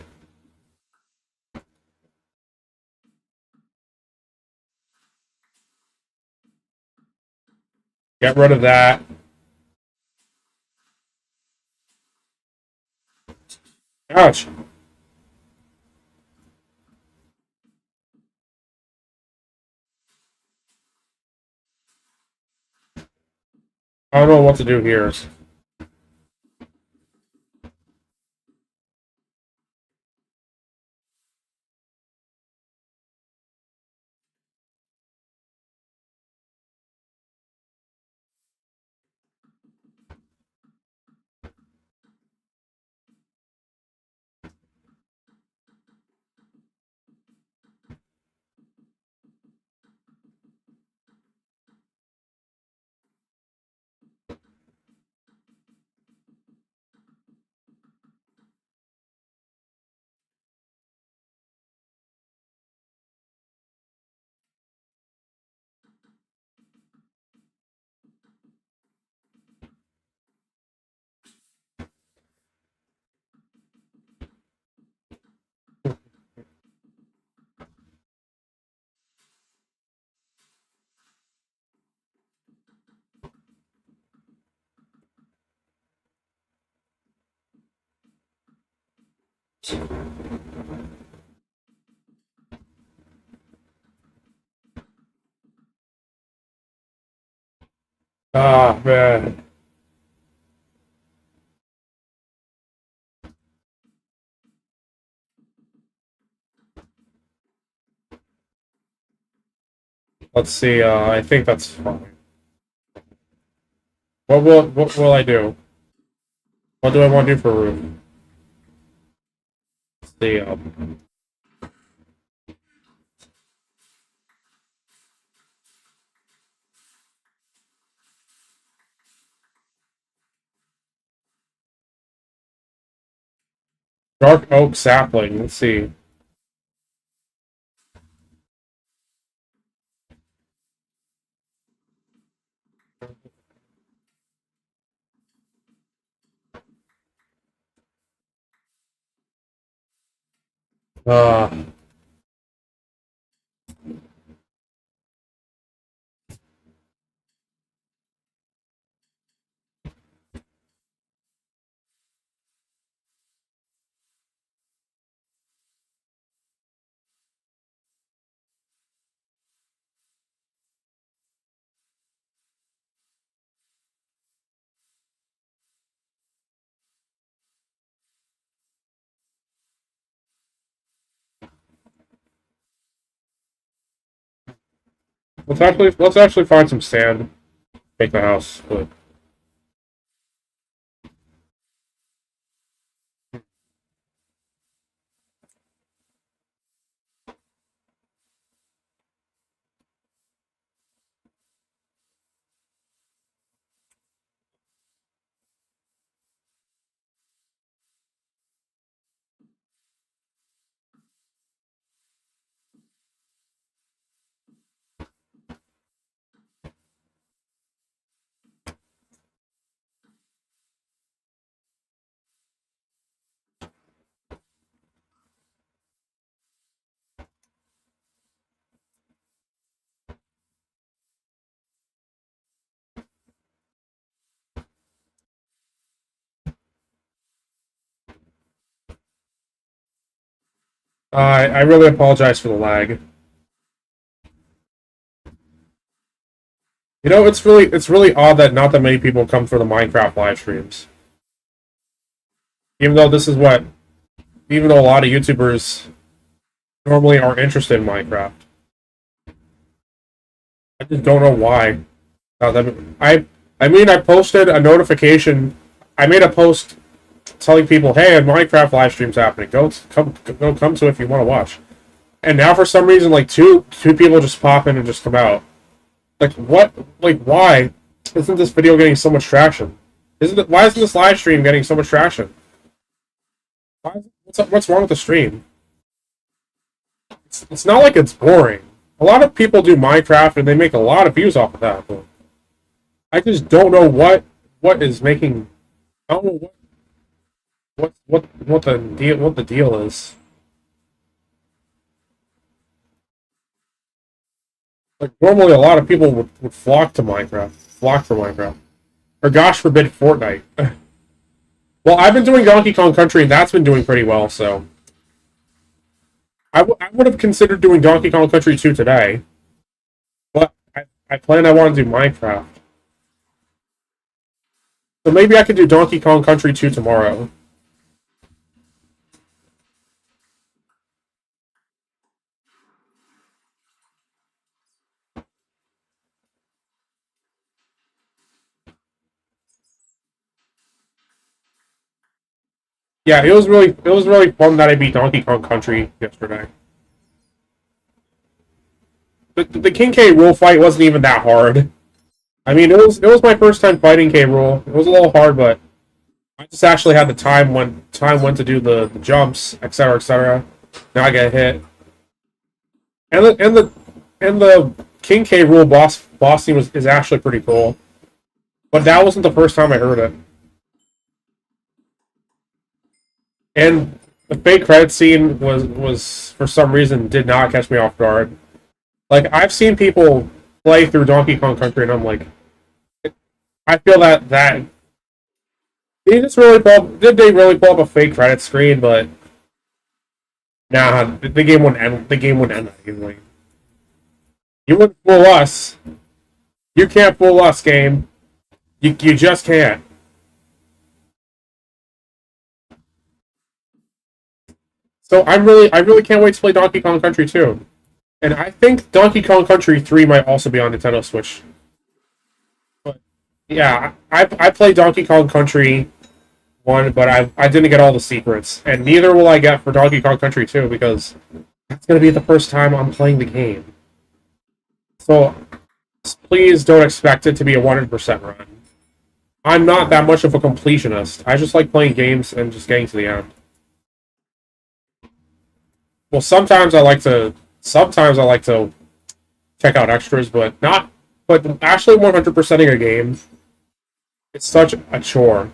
Get rid of that. Ouch. I don't know what to do here. Ah, man. Let's see. I think that's fine. What will I do? What do I want to do for roof? Let's see. Dark oak sapling. Let's see. Uh, let's actually find some sand. Make the house. But I really apologize for the lag. You know, it's really odd that not that many people come for the Minecraft live streams. Even though this is what, even though a lot of YouTubers normally are interested in Minecraft, I just don't know why. I mean, I posted a notification. I made a post telling people, "Hey, a Minecraft live stream's happening. Go come to it if you want to watch." And now for some reason, like two people just pop in and just come out. Like what? Like why isn't this video getting so much traction? Why isn't this live stream getting so much traction? What's wrong with the stream? It's not like it's boring. A lot of people do Minecraft and they make a lot of views off of that. But I just don't know what is making. I don't know what the deal is. Like normally, a lot of people would flock to Minecraft, flock for Minecraft, or gosh forbid, Fortnite. Well, I've been doing Donkey Kong Country, and that's been doing pretty well. So I would have considered doing Donkey Kong Country 2 today, but I want to do Minecraft. So maybe I could do Donkey Kong Country 2 tomorrow. Yeah, it was really fun that I beat Donkey Kong Country yesterday. The King K. Rool fight wasn't even that hard. I mean, it was my first time fighting K. Rool. It was a little hard, but I just actually had the time when to do the jumps, etc., etc. Now I get hit, and the King K. Rool boss scene is actually pretty cool. But that wasn't the first time I heard it. And the fake credit scene was for some reason did not catch me off guard. Like I've seen people play through Donkey Kong Country, and I'm like, I feel that did they really pull up a fake credit screen? But nah, the game wouldn't end. The game wouldn't end that easily. You wouldn't fool us. You can't fool us, game. You just can't. So I really can't wait to play Donkey Kong Country 2. And I think Donkey Kong Country 3 might also be on Nintendo Switch. But yeah, I played Donkey Kong Country 1, but I didn't get all the secrets. And neither will I get for Donkey Kong Country 2 because that's going to be the first time I'm playing the game. So please don't expect it to be a 100% run. I'm not that much of a completionist. I just like playing games and just getting to the end. Well, sometimes I like to check out extras, but not. But actually, 100%ing a game, it's such a chore.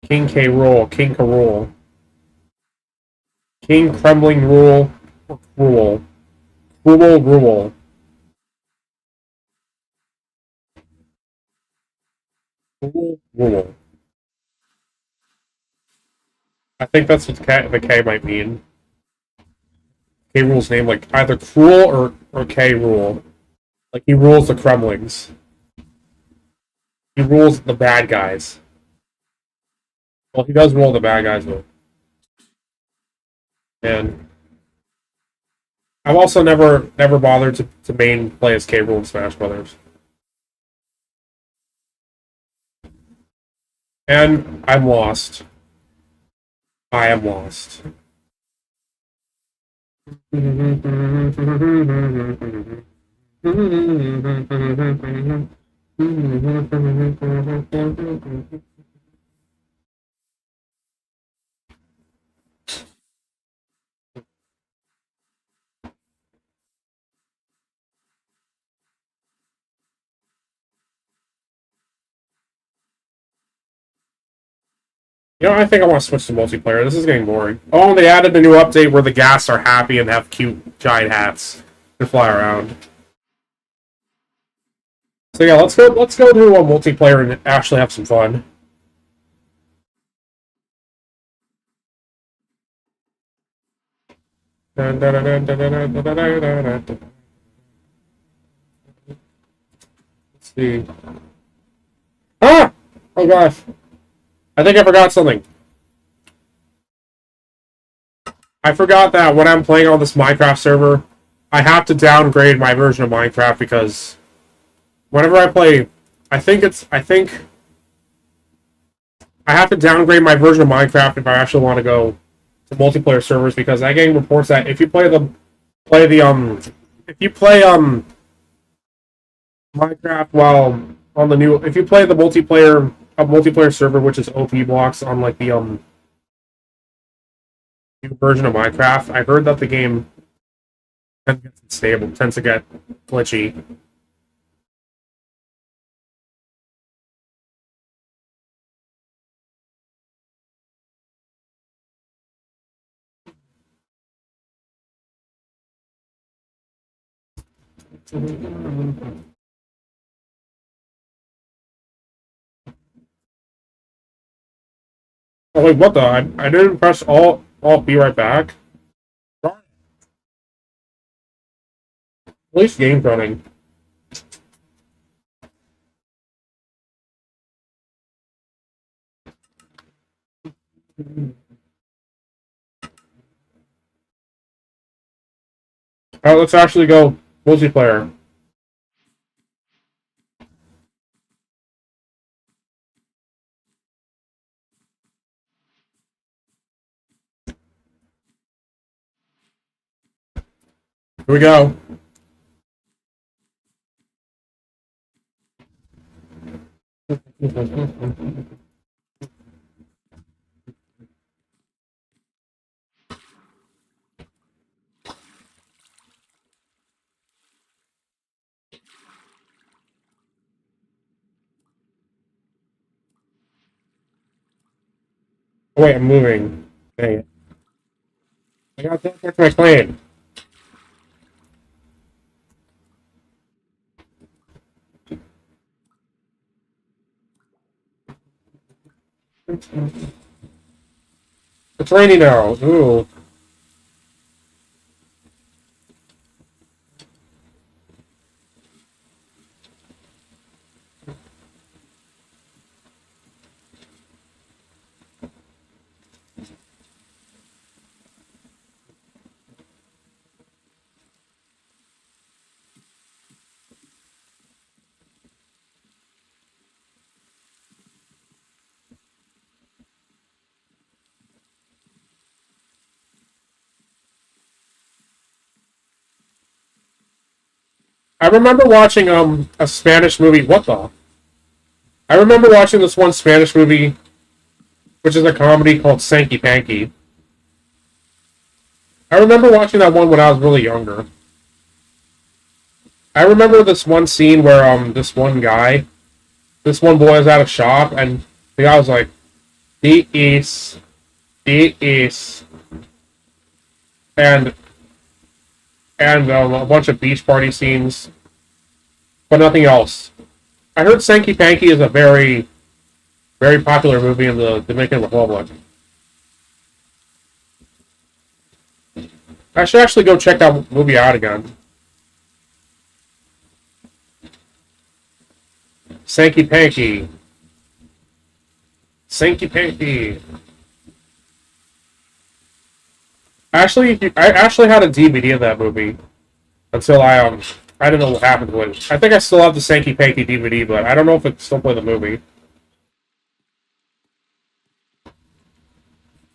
King K. Rool, King K. Rool, King Kremling Rule, Rule, Rule, Rule, Rule, Rule. I think that's what the K might mean. K. Rool's name, like either Cruel or K. Rool. Like he rules the Kremlings. He rules the bad guys. Well, he does rule the bad guys, though. And I've also never bothered to main play as K. Rool in Smash Brothers. And I'm lost. I am lost. You know, I think I want to switch to multiplayer. This is getting boring. Oh, and they added a new update where the ghasts are happy and have cute giant hats and fly around. So yeah, let's go to a multiplayer and actually have some fun. Let's see. Ah! Oh gosh. I think I forgot something. I forgot that when I'm playing on this Minecraft server, I have to downgrade my version of Minecraft because whenever I play I think I have to downgrade my version of Minecraft if I actually want to go to multiplayer servers because that game reports that if you play the if you play Minecraft while on the new if you play the multiplayer server which is OP blocks on like the new version of Minecraft, I heard that the game tends to get unstable, tends to get glitchy. Oh wait, what the? I didn't press all be right back. At least game's running. Alright, let's actually go multiplayer. Here we go. Oh, wait, I'm moving. Dang it. I got to back to my plane. It's raining now. Ooh. I remember watching a Spanish movie. What the? I remember watching this one Spanish movie, which is a comedy called Sankey Panky. I remember watching that one when I was really younger. I remember this one scene where this one boy is at a shop, and the guy was like, "This, this," and a bunch of beach party scenes, but nothing else. I heard Sankey Panky is a very popular movie in the Dominican Republic. I should actually go check that movie out again. Sankey Panky. Sankey Panky. I actually had a DVD of that movie until I didn't know what happened to it. I think I still have the Sankey Panky DVD, but I don't know if it still play the movie.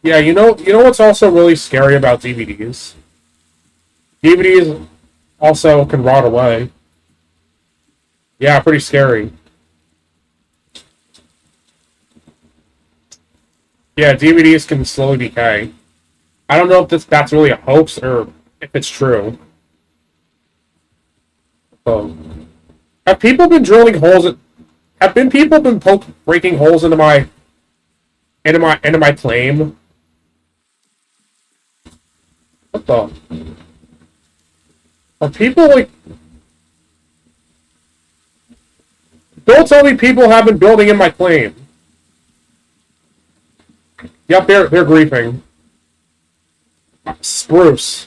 Yeah, you know what's also really scary about DVDs? DVDs also can rot away. Yeah, pretty scary. Yeah, DVDs can slowly decay. I don't know if that's really a hoax or if it's true. Um, have people been drilling holes? Have been people been breaking holes into my claim? What the? Are people like? Don't tell me people have been building in my claim. Yep, they're griefing. Spruce.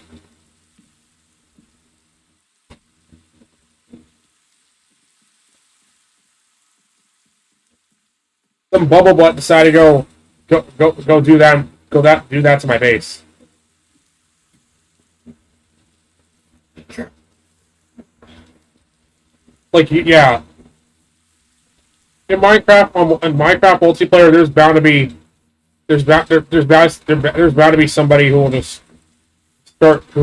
Some bubble butt decided to go do that do that to my base. Like yeah, in Minecraft multiplayer, there's bound to be there's bound to be somebody who will just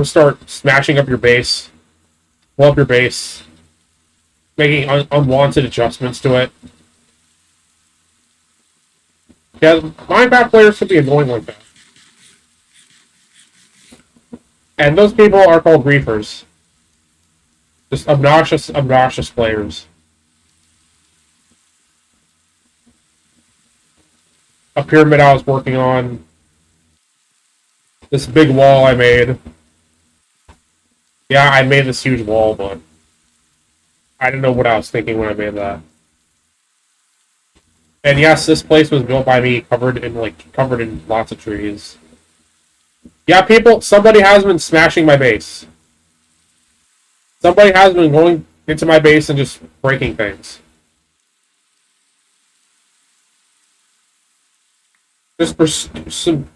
start smashing up your base, blow up your base, making unwanted adjustments to it. Yeah, Minecraft players can be annoying like that, and those people are called griefers. Just obnoxious players. A pyramid I was working on. This big wall I made. Yeah, I made this huge wall, but I didn't know what I was thinking when I made that. And yes, this place was built by me, covered in lots of trees. Yeah, somebody has been smashing my base. Somebody has been going into my base and just breaking things. Just for some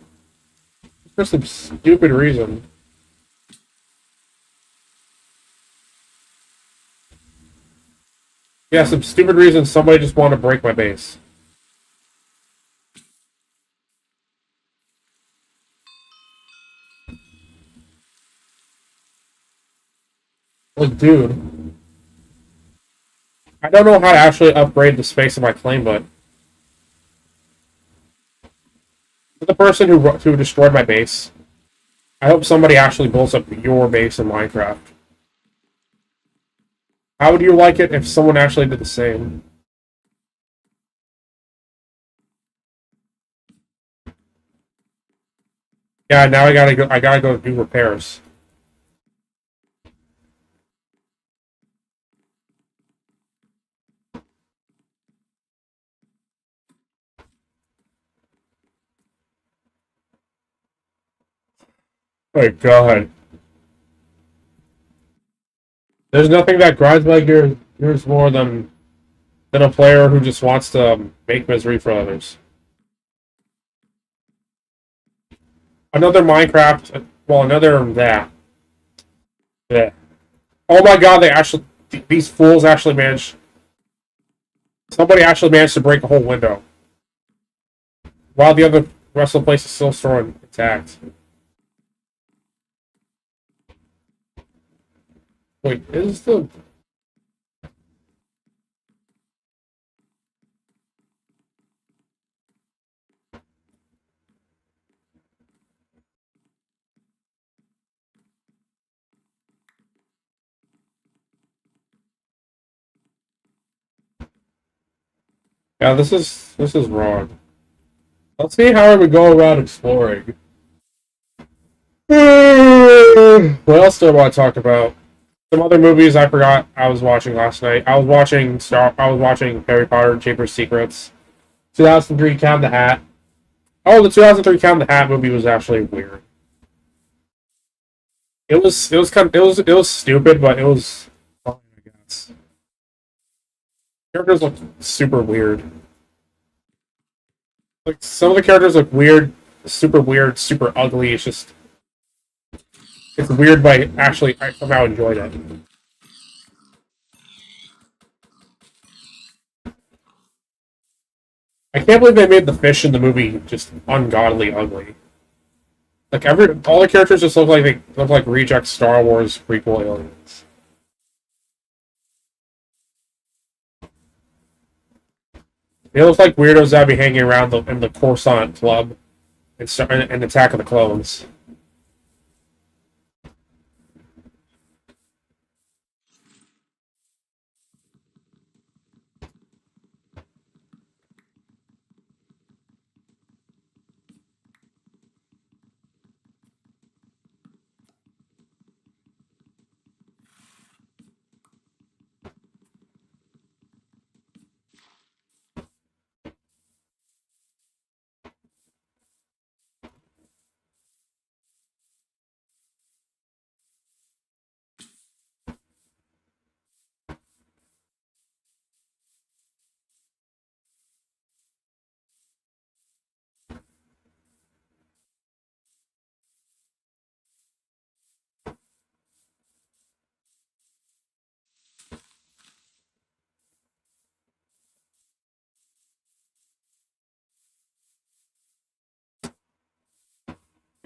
stupid reason. Yeah, some stupid reason somebody just wanted to break my base. Like, dude, I don't know how to actually upgrade the space of my claim, but the person who destroyed my base, I hope somebody actually builds up your base in Minecraft. How would you like it if someone actually did the same? Yeah, now I gotta go. I gotta go do repairs. My God, there's nothing that grinds my gears more than a player who just wants to make misery for others. Another Minecraft. Well, another that. Yeah. Oh my God, these fools actually managed. Somebody actually managed to break a whole window, while the other rest of the place is still stored intact. Wait, is the yeah? This is wrong. Let's see how we go around exploring. What else do I want to talk about? Some other movies I forgot I was watching last night. I was watching Harry Potter and Chamber of Secrets. 2003 Count the Hat. Oh, the 2003 Count the Hat movie was actually weird. It was stupid, but it was fun, I guess. Characters look super weird. Like some of the characters look weird, super ugly. It's weird, but actually I somehow enjoyed it. I can't believe they made the fish in the movie just ungodly ugly. Like all the characters just look like reject Star Wars prequel aliens. They look like weirdos that'd be hanging around in the Coruscant Club and Attack of the Clones.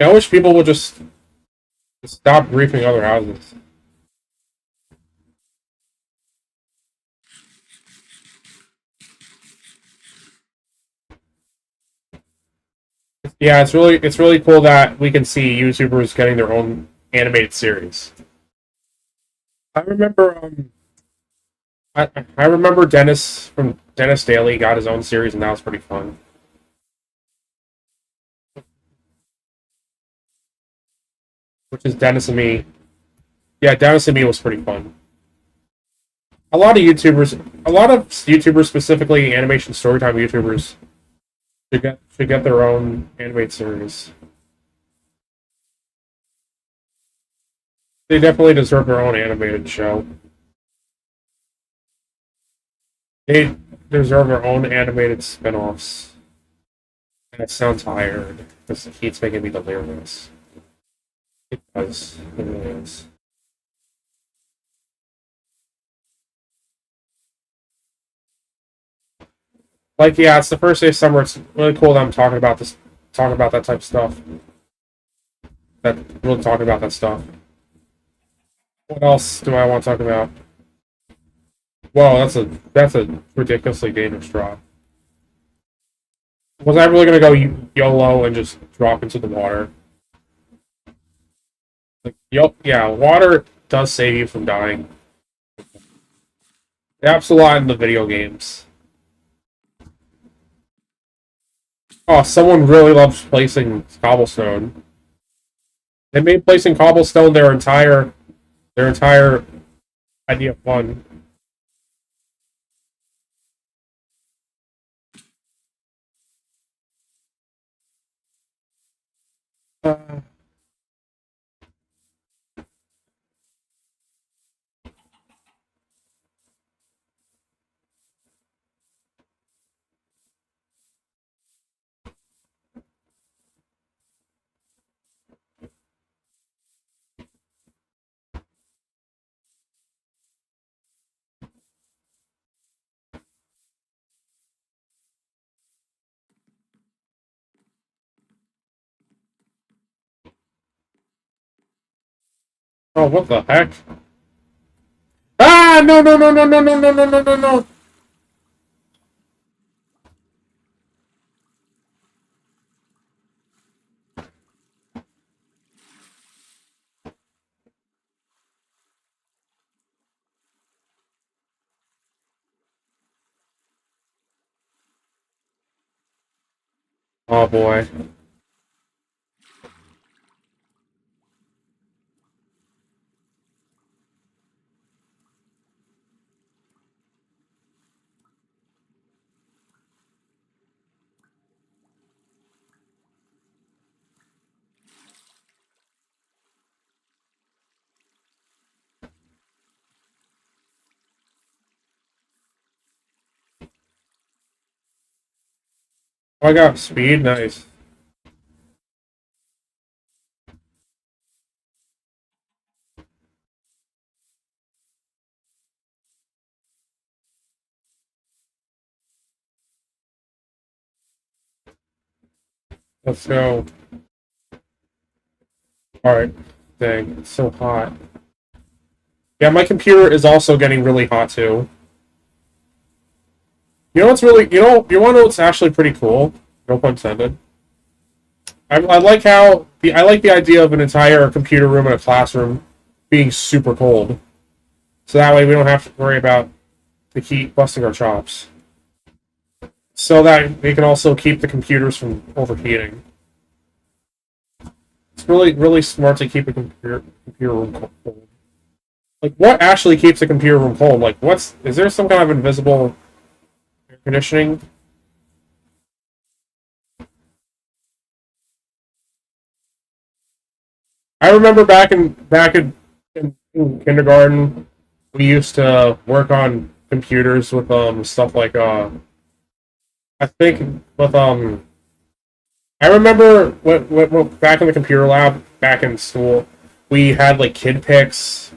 I wish people would just stop griefing other houses. Yeah, it's really cool that we can see YouTubers getting their own animated series. I remember I remember Dennis from Dennis Daly got his own series and that was pretty fun. Which is Dennis and Me. Yeah, Dennis and Me was pretty fun. A lot of YouTubers, specifically animation storytime YouTubers, should get their own animated series. They definitely deserve their own animated show. They deserve their own animated spin-offs. And I sound tired because it keeps making me delirious. It does. It really is. Like, yeah, it's the first day of summer. It's really cool that I'm talking about that type of stuff. That really talking about that stuff. What else do I want to talk about? Whoa, that's a ridiculously dangerous drop. Was I really gonna go YOLO and just drop into the water? Like, yep, yeah, water does save you from dying. It helps a lot in the video games. Oh, someone really loves placing cobblestone. They made placing cobblestone their entire idea of fun. Uh, oh, what the heck? Ah, no, no, no, no, no, no, no, no, no, no, no. Oh boy. Oh, I got speed. Nice. Let's go. All right. Dang, it's so hot. Yeah, my computer is also getting really hot too. You know what's really, you want to know what's actually pretty cool? No pun intended. I like I like the idea of an entire computer room in a classroom being super cold. So that way we don't have to worry about the heat busting our chops. So that they can also keep the computers from overheating. It's really smart to keep a computer room cold. Like, what actually keeps a computer room cold? Like, is there some kind of invisible air conditioning? I remember in kindergarten, we used to work on computers with stuff like I think with I remember back in the computer lab back in school, we had like kid picks.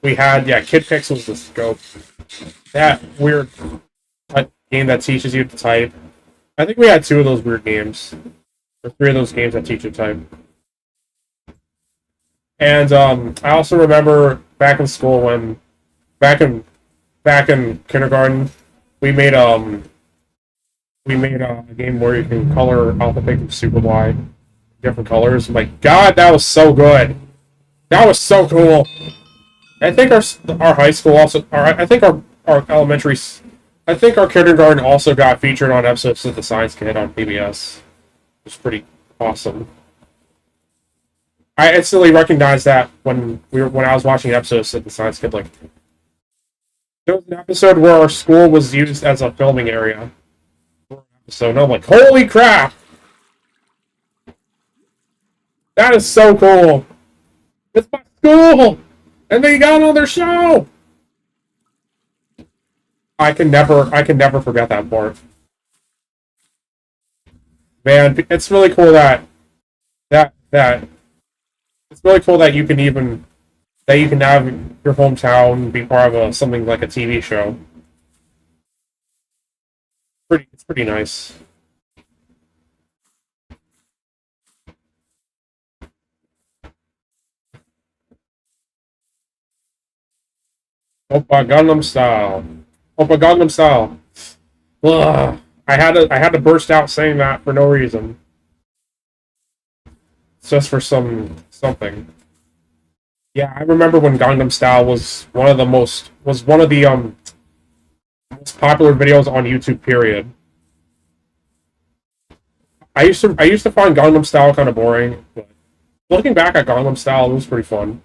We had kid picks was the scope. That weird game that teaches you to type. I think we had two of those weird games, or three of those games that teach you to type. And I also remember back in school when back in back in kindergarten, we made we made a game where you can color alphabet from Super Y different colors. My God, that was so good. That was so cool. I think our high school also, I think our elementary, I think our kindergarten also got featured on episodes of the Science Kid on PBS. It was pretty awesome. I instantly recognized that when I was watching episodes of the Science Kid. Like there was an episode where our school was used as a filming area. So I'm like, holy crap, that is so cool. It's my school, and they got on their show. I can never forget that part. Man, it's really cool that it's really cool that you can have your hometown be part of something like a TV show. It's pretty nice. Oppa Gangnam Style. Oppa Gangnam Style. Ugh. I had to burst out saying that for no reason. It's just for something. Yeah, I remember when Gangnam Style was one of the most popular videos on YouTube. Period. I used to find Gangnam Style kind of boring, but looking back at Gangnam Style, it was pretty fun.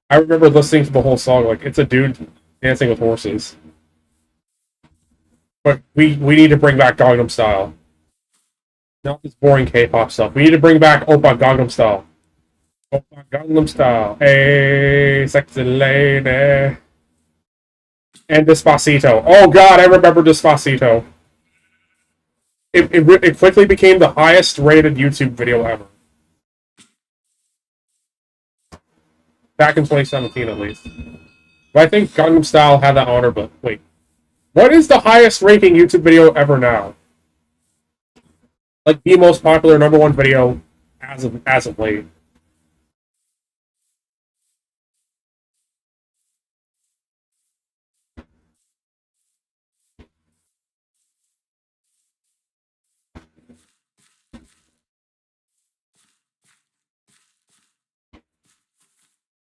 I remember listening to the whole song. Like it's a dude dancing with horses. But we need to bring back Gangnam Style. Not this boring K-pop stuff. We need to bring back Oppa Gangnam Style. Oppa Gangnam Style. Hey, sexy lady. And Despacito. Oh God, I remember Despacito. It quickly became the highest rated YouTube video ever. Back in 2017, at least. But I think Gangnam Style had that honor, but wait. What is the highest ranking YouTube video ever now? Like the most popular number one video as of late.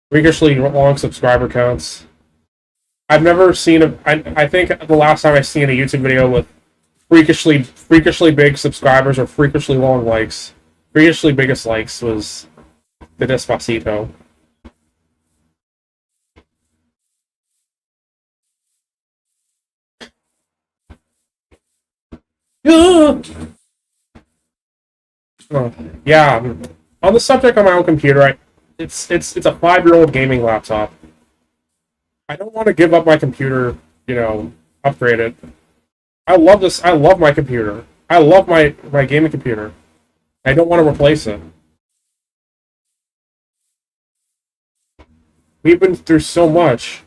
Freakishly long subscriber counts. I've never seen a. I think the last time I seen a YouTube video with freakishly big subscribers or freakishly long likes, freakishly biggest likes was the Despacito. Oh, yeah. On the subject of my own computer, it's a 5-year old gaming laptop. I don't want to give up my computer, upgrade it. I love this. I love my computer. I love my gaming computer. I don't want to replace it. We've been through so much.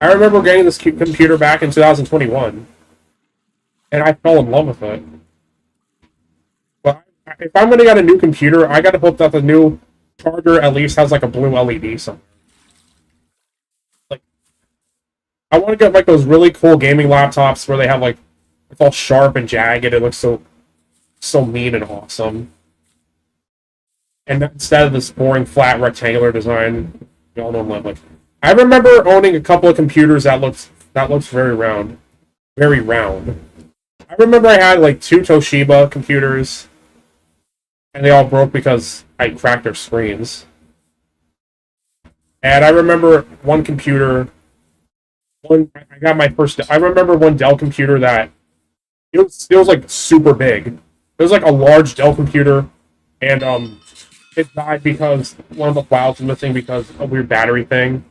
I remember getting this computer back in 2021, and I fell in love with it. But if I'm gonna get a new computer, I gotta hope that the new charger at least has like a blue LED. So, like, I want to get like those really cool gaming laptops where they have like it's all sharp and jagged. It looks so mean and awesome. And instead of this boring flat rectangular design, you all know like. I remember owning a couple of computers that looks very round, very round. I remember I had like two Toshiba computers, and they all broke because I cracked their screens. And I remember one computer, one I got my first. I remember one Dell computer that it was like super big. It was like a large Dell computer, and it died because one of the files was missing because of a weird battery thing.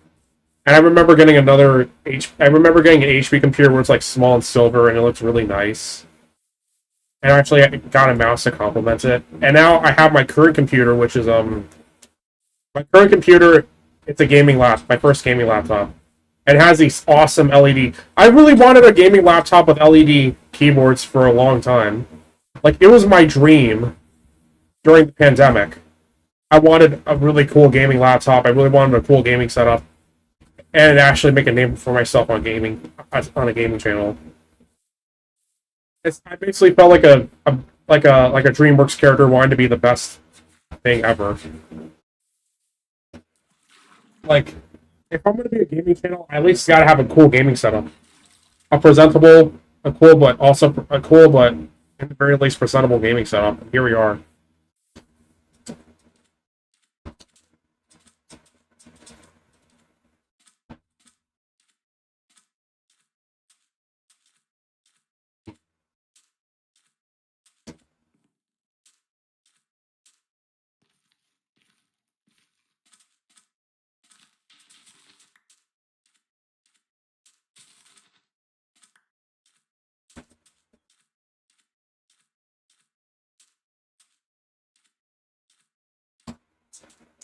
And I remember getting I remember getting an HP computer where it's like small and silver and it looks really nice. And actually I got a mouse to complement it. And now I have my current computer, which is my current computer. It's a gaming laptop, my first gaming laptop. and has these awesome LED. I really wanted a gaming laptop with LED keyboards for a long time. Like, it was my dream during the pandemic. I wanted a really cool gaming laptop. I really wanted a cool gaming setup, and actually make a name for myself on gaming on a gaming channel. I basically felt like a DreamWorks character wanting to be the best thing ever. Like, if I'm gonna be a gaming channel, I at least gotta have a cool gaming setup, a presentable, a cool but in the very least presentable gaming setup. And here we are.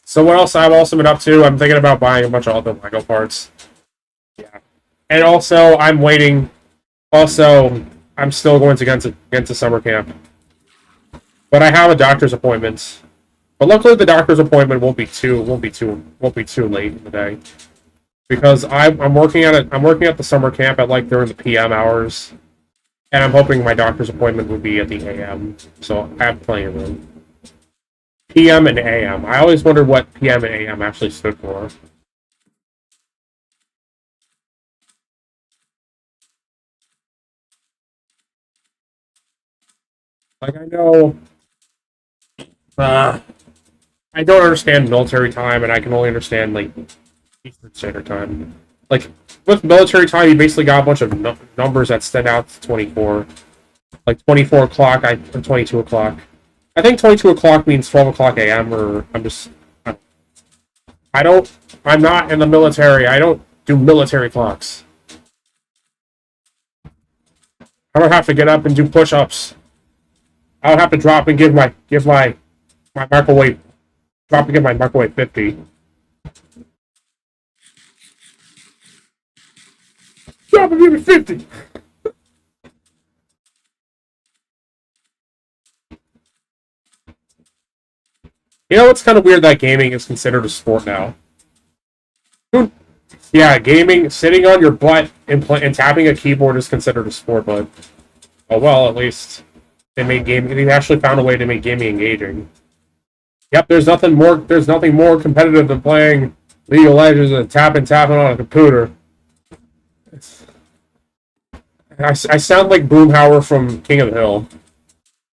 So what else I've also been up to? I'm thinking about buying a bunch of other Lego parts. Yeah, and also I'm waiting. Also, I'm still going to get to summer camp, but I have a doctor's appointment. But luckily, the doctor's appointment won't be too late in the day because I'm working at it. I'm working at the summer camp at like during the PM hours, and I'm hoping my doctor's appointment would be at the AM. So I have plenty of room. PM and AM. I always wondered what PM and AM actually stood for. Like I know, uh, I don't understand military time, and I can only understand like Eastern Standard Time. Like with military time, you basically got a bunch of numbers that stand out to 24, like 24 o'clock, or 22 o'clock. I think 22 o'clock means 12 o'clock AM, or I don't. I'm not in the military. I don't do military clocks. I don't have to get up and do push-ups. I don't have to drop and my microwave drop and give my microwave 50. Drop and give me 50. You know, it's kind of weird that gaming is considered a sport now. Yeah, gaming, sitting on your butt and tapping a keyboard is considered a sport, but oh well, at least they actually found a way to make gaming engaging. Yep, there's nothing more competitive than playing League of Legends and tapping on a computer. I sound like Boomhauer from King of the Hill.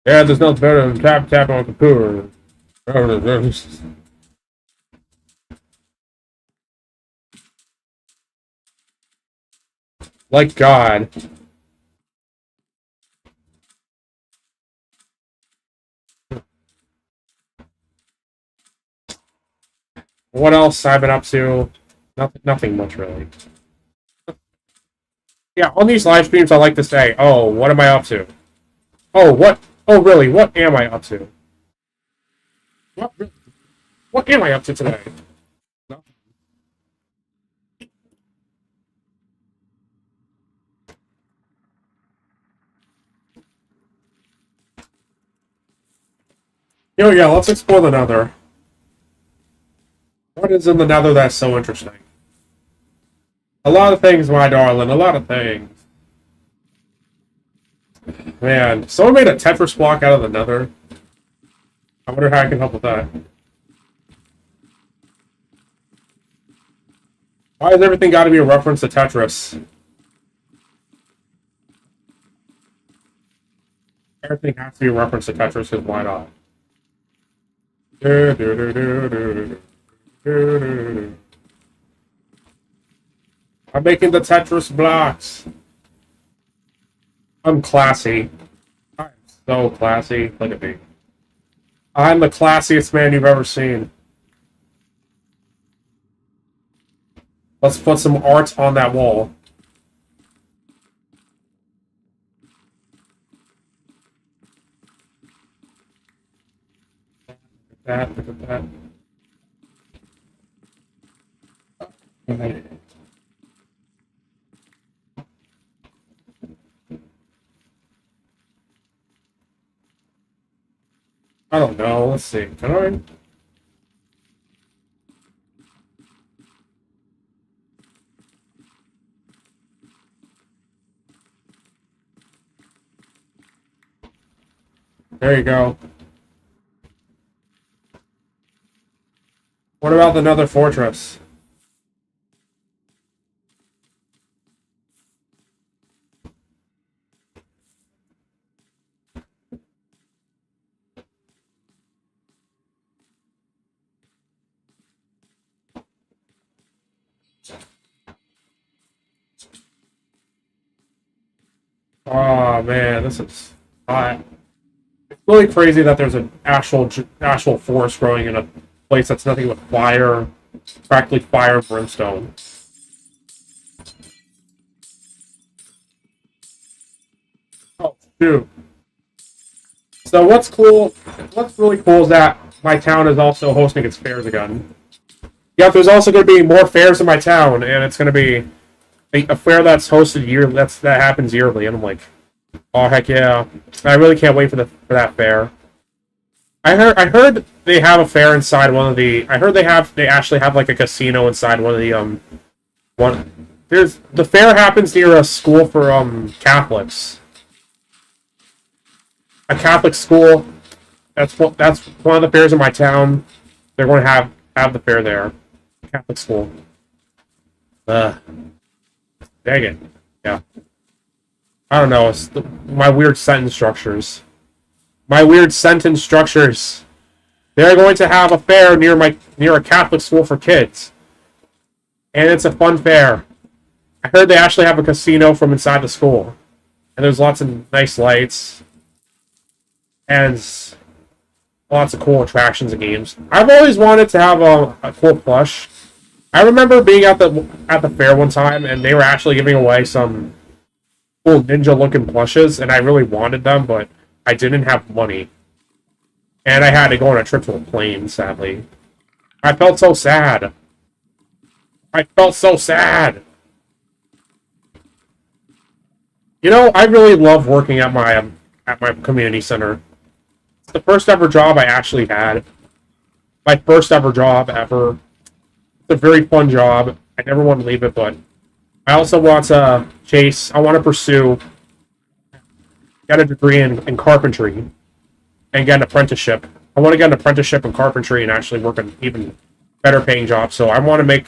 Yeah, there's nothing better than tapping on a computer. Like God. What else I've been up to? Nothing much really. Yeah, on these live streams, I like to say, "Oh, what am I up to? Oh, what? Oh, really? What am I up to? What? What am I up to today?" Yo, yeah, let's explore the Nether. What is in the Nether that's so interesting? A lot of things, my darling. A lot of things. Man, someone made a Tetris block out of the Nether. I wonder how I can help with that. Why has everything got to be a reference to Tetris? Everything has to be a reference to Tetris, because why not? I'm making the Tetris blocks. I'm classy. I'm so classy. Look at me. I'm the classiest man you've ever seen. Let's put some art on that wall. Look at that. let's see. Can I? There you go. What about the Nether Fortress? Oh man, this is hot. It's really crazy that there's an actual forest growing in a place that's nothing but fire, practically fire and brimstone. Oh shoot! So what's really cool is that my town is also hosting its fairs again. Yeah, there's also going to be more fairs in my town, and it's going to be a fair that's hosted that happens yearly, and I'm like, oh heck yeah! I really can't wait for that fair. I heard they have a fair inside one of the. I heard they actually have like a casino inside one of the one. There's the fair happens near a school for Catholics. A Catholic school. That's one of the fairs in my town. They're going to have the fair there. Catholic school. Uh, Dang it. Yeah. I don't know. My weird sentence structures. My weird sentence structures. They're going to have a fair near a Catholic school for kids, and it's a fun fair. I heard they actually have a casino from inside the school, and there's lots of nice lights and lots of cool attractions and games. I've always wanted to have a cool plush. I remember being at the fair one time, and they were actually giving away some cool ninja looking plushes, and I really wanted them, but I didn't have money. And I had to go on a trip to a plane, sadly. I felt so sad. I felt so sad. You know, I really love working at my community center. It's the first ever job I actually had. My first ever job ever. It's a very fun job. I never want to leave it, but I also want to chase. I want to pursue, get a degree in carpentry, and get an apprenticeship. I want to get an apprenticeship in carpentry and actually work an even better paying job. So I want to make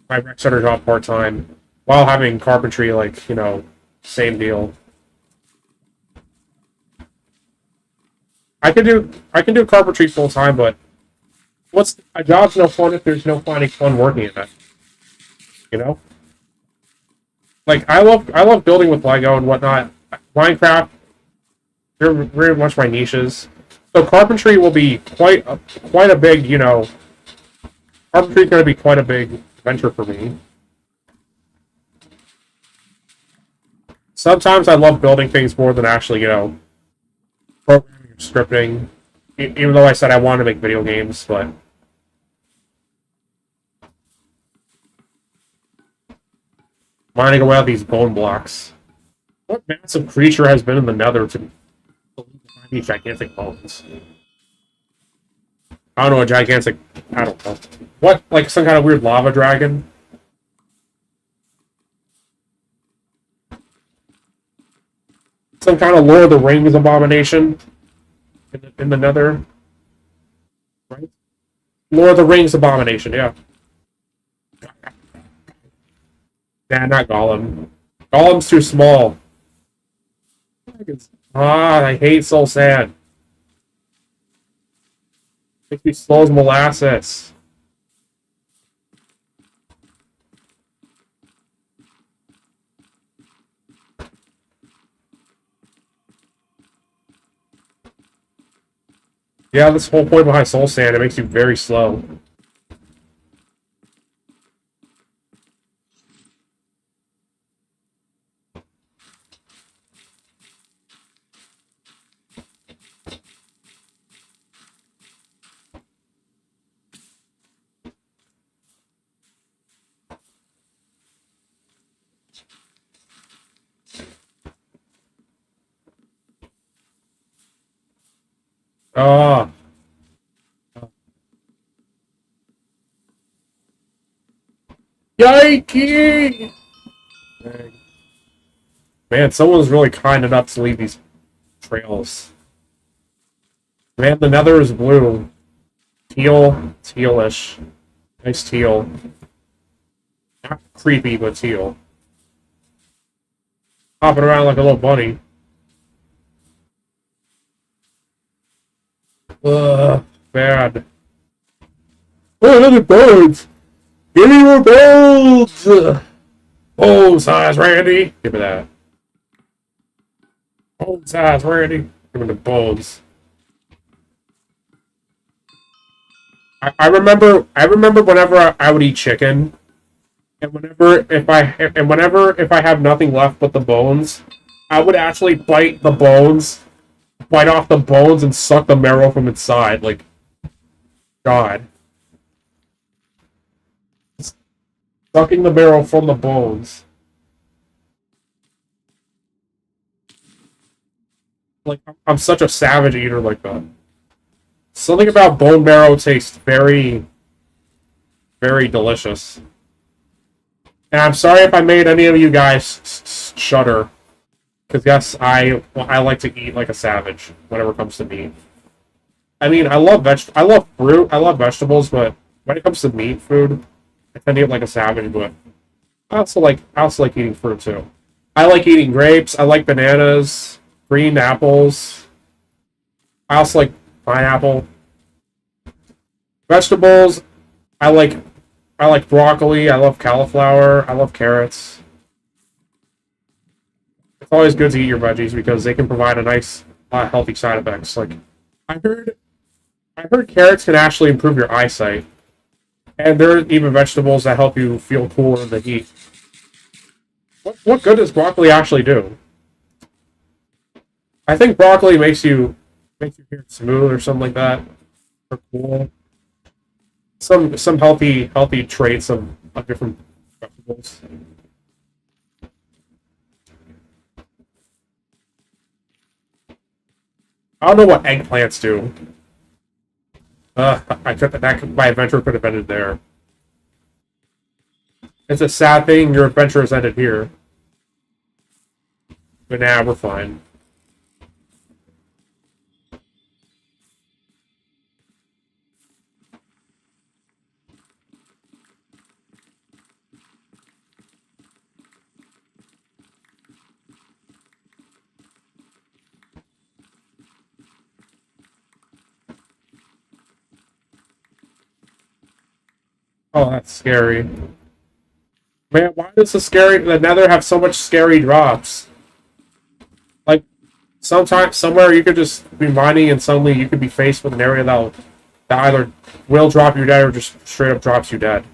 my rec center job part time while having carpentry, like, same deal. I can do carpentry full time, but what's a job's no fun if there's no finding fun working in it. You know, like I love building with Lego and whatnot. Minecraft, they're very much my niches. So carpentry will be quite a big, carpentry is going to be quite a big venture for me. Sometimes I love building things more than actually, programming or scripting. Even though I said I wanted to make video games, but mining away all these bone blocks. What massive creature has been in the Nether to find these gigantic bones? I don't know, a gigantic. I don't know. What, like some kind of weird lava dragon? Some kind of Lord of the Rings abomination in the Nether? Right? Lord of the Rings abomination, yeah. Nah, not Gollum. Gollum's too small. Ah, I hate Soul Sand. Makes me slow as molasses. Yeah, this whole point behind Soul Sand, it makes you very slow. Ah. Yikes! Man, someone's really kind enough to leave these trails. Man, the nether is blue. Teal, tealish. Nice teal. Not creepy, but teal. Hopping around like a little bunny. Ugh, bad. Oh, another bones! Give me more bones! Bone size, Randy! Give me that. Bone size, Randy. Give me the bones. I remember whenever I would eat chicken, and whenever if I have nothing left but the bones, I would actually bite off the bones and suck the marrow from inside. Like, God. Sucking the marrow from the bones. Like, I'm such a savage eater like that. Something about bone marrow tastes very, very delicious. And I'm sorry if I made any of you guys shudder. Because yes, I like to eat like a savage whenever it comes to meat. I mean, I love fruit, I love vegetables, but when it comes to meat food, I tend to eat like a savage. But I also like eating fruit too. I like eating grapes. I like bananas, green apples. I also like pineapple. Vegetables. I like I like broccoli. I love cauliflower. I love carrots. It's always good to eat your veggies because they can provide a nice, healthy side effects. Like I heard, I heard carrots can actually improve your eyesight, and there are even vegetables that help you feel cooler in the heat. What good does broccoli actually do? I think broccoli makes your hair smooth or something like that, or cool. Some healthy traits of different vegetables. I don't know what eggplants do. I could that my adventure could have ended there. It's a sad thing your adventure has ended here, but now we're fine. Oh, that's scary. Man, why does the Nether have so much scary drops? Like sometimes somewhere you could just be mining and suddenly you could be faced with an area that either will drop you dead or just straight up drops you dead.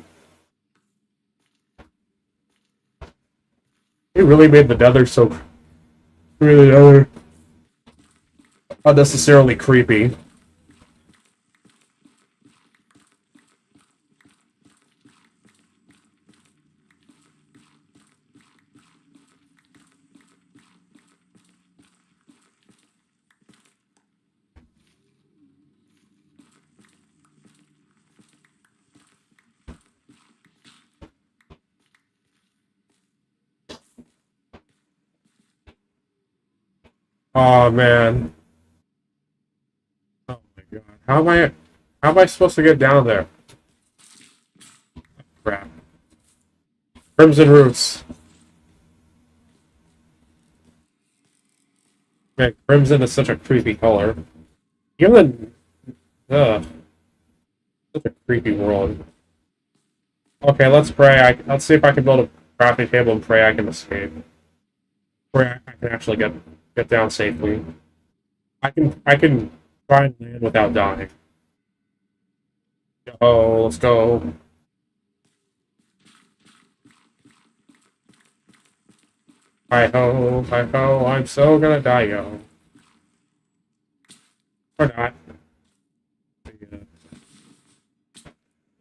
It really made the Nether so really unnecessarily creepy. Oh man. Oh my god. How am I supposed to get down there? Crap. Crimson Roots. Man, crimson is such a creepy color. Even such a creepy world. Okay, let's pray. Let's see if I can build a crafting table and pray I can escape. Pray I can actually get down safely. I can try and land without dying. Oh, let's go. Hi ho, I'm so gonna die, yo. Or not. Yeah.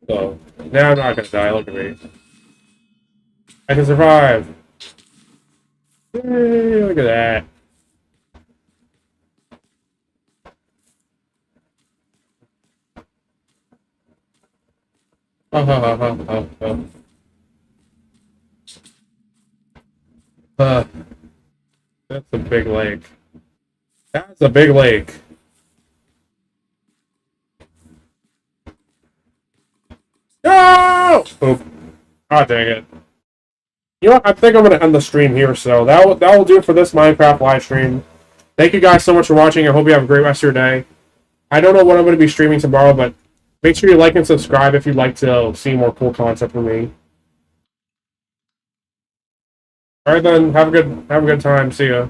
So, now I'm not gonna die, look at me. I can survive. Yay, look at that. Oh, oh, oh, oh, oh. Uh, that's a big lake. That's a big lake. No! Oop. God dang it. You know what? I think I'm going to end the stream here, so that will do it for this Minecraft live stream. Thank you guys so much for watching. I hope you have a great rest of your day. I don't know what I'm going to be streaming tomorrow, but make sure you like and subscribe if you'd like to see more cool content from me. All right, then. Have a good time. See ya.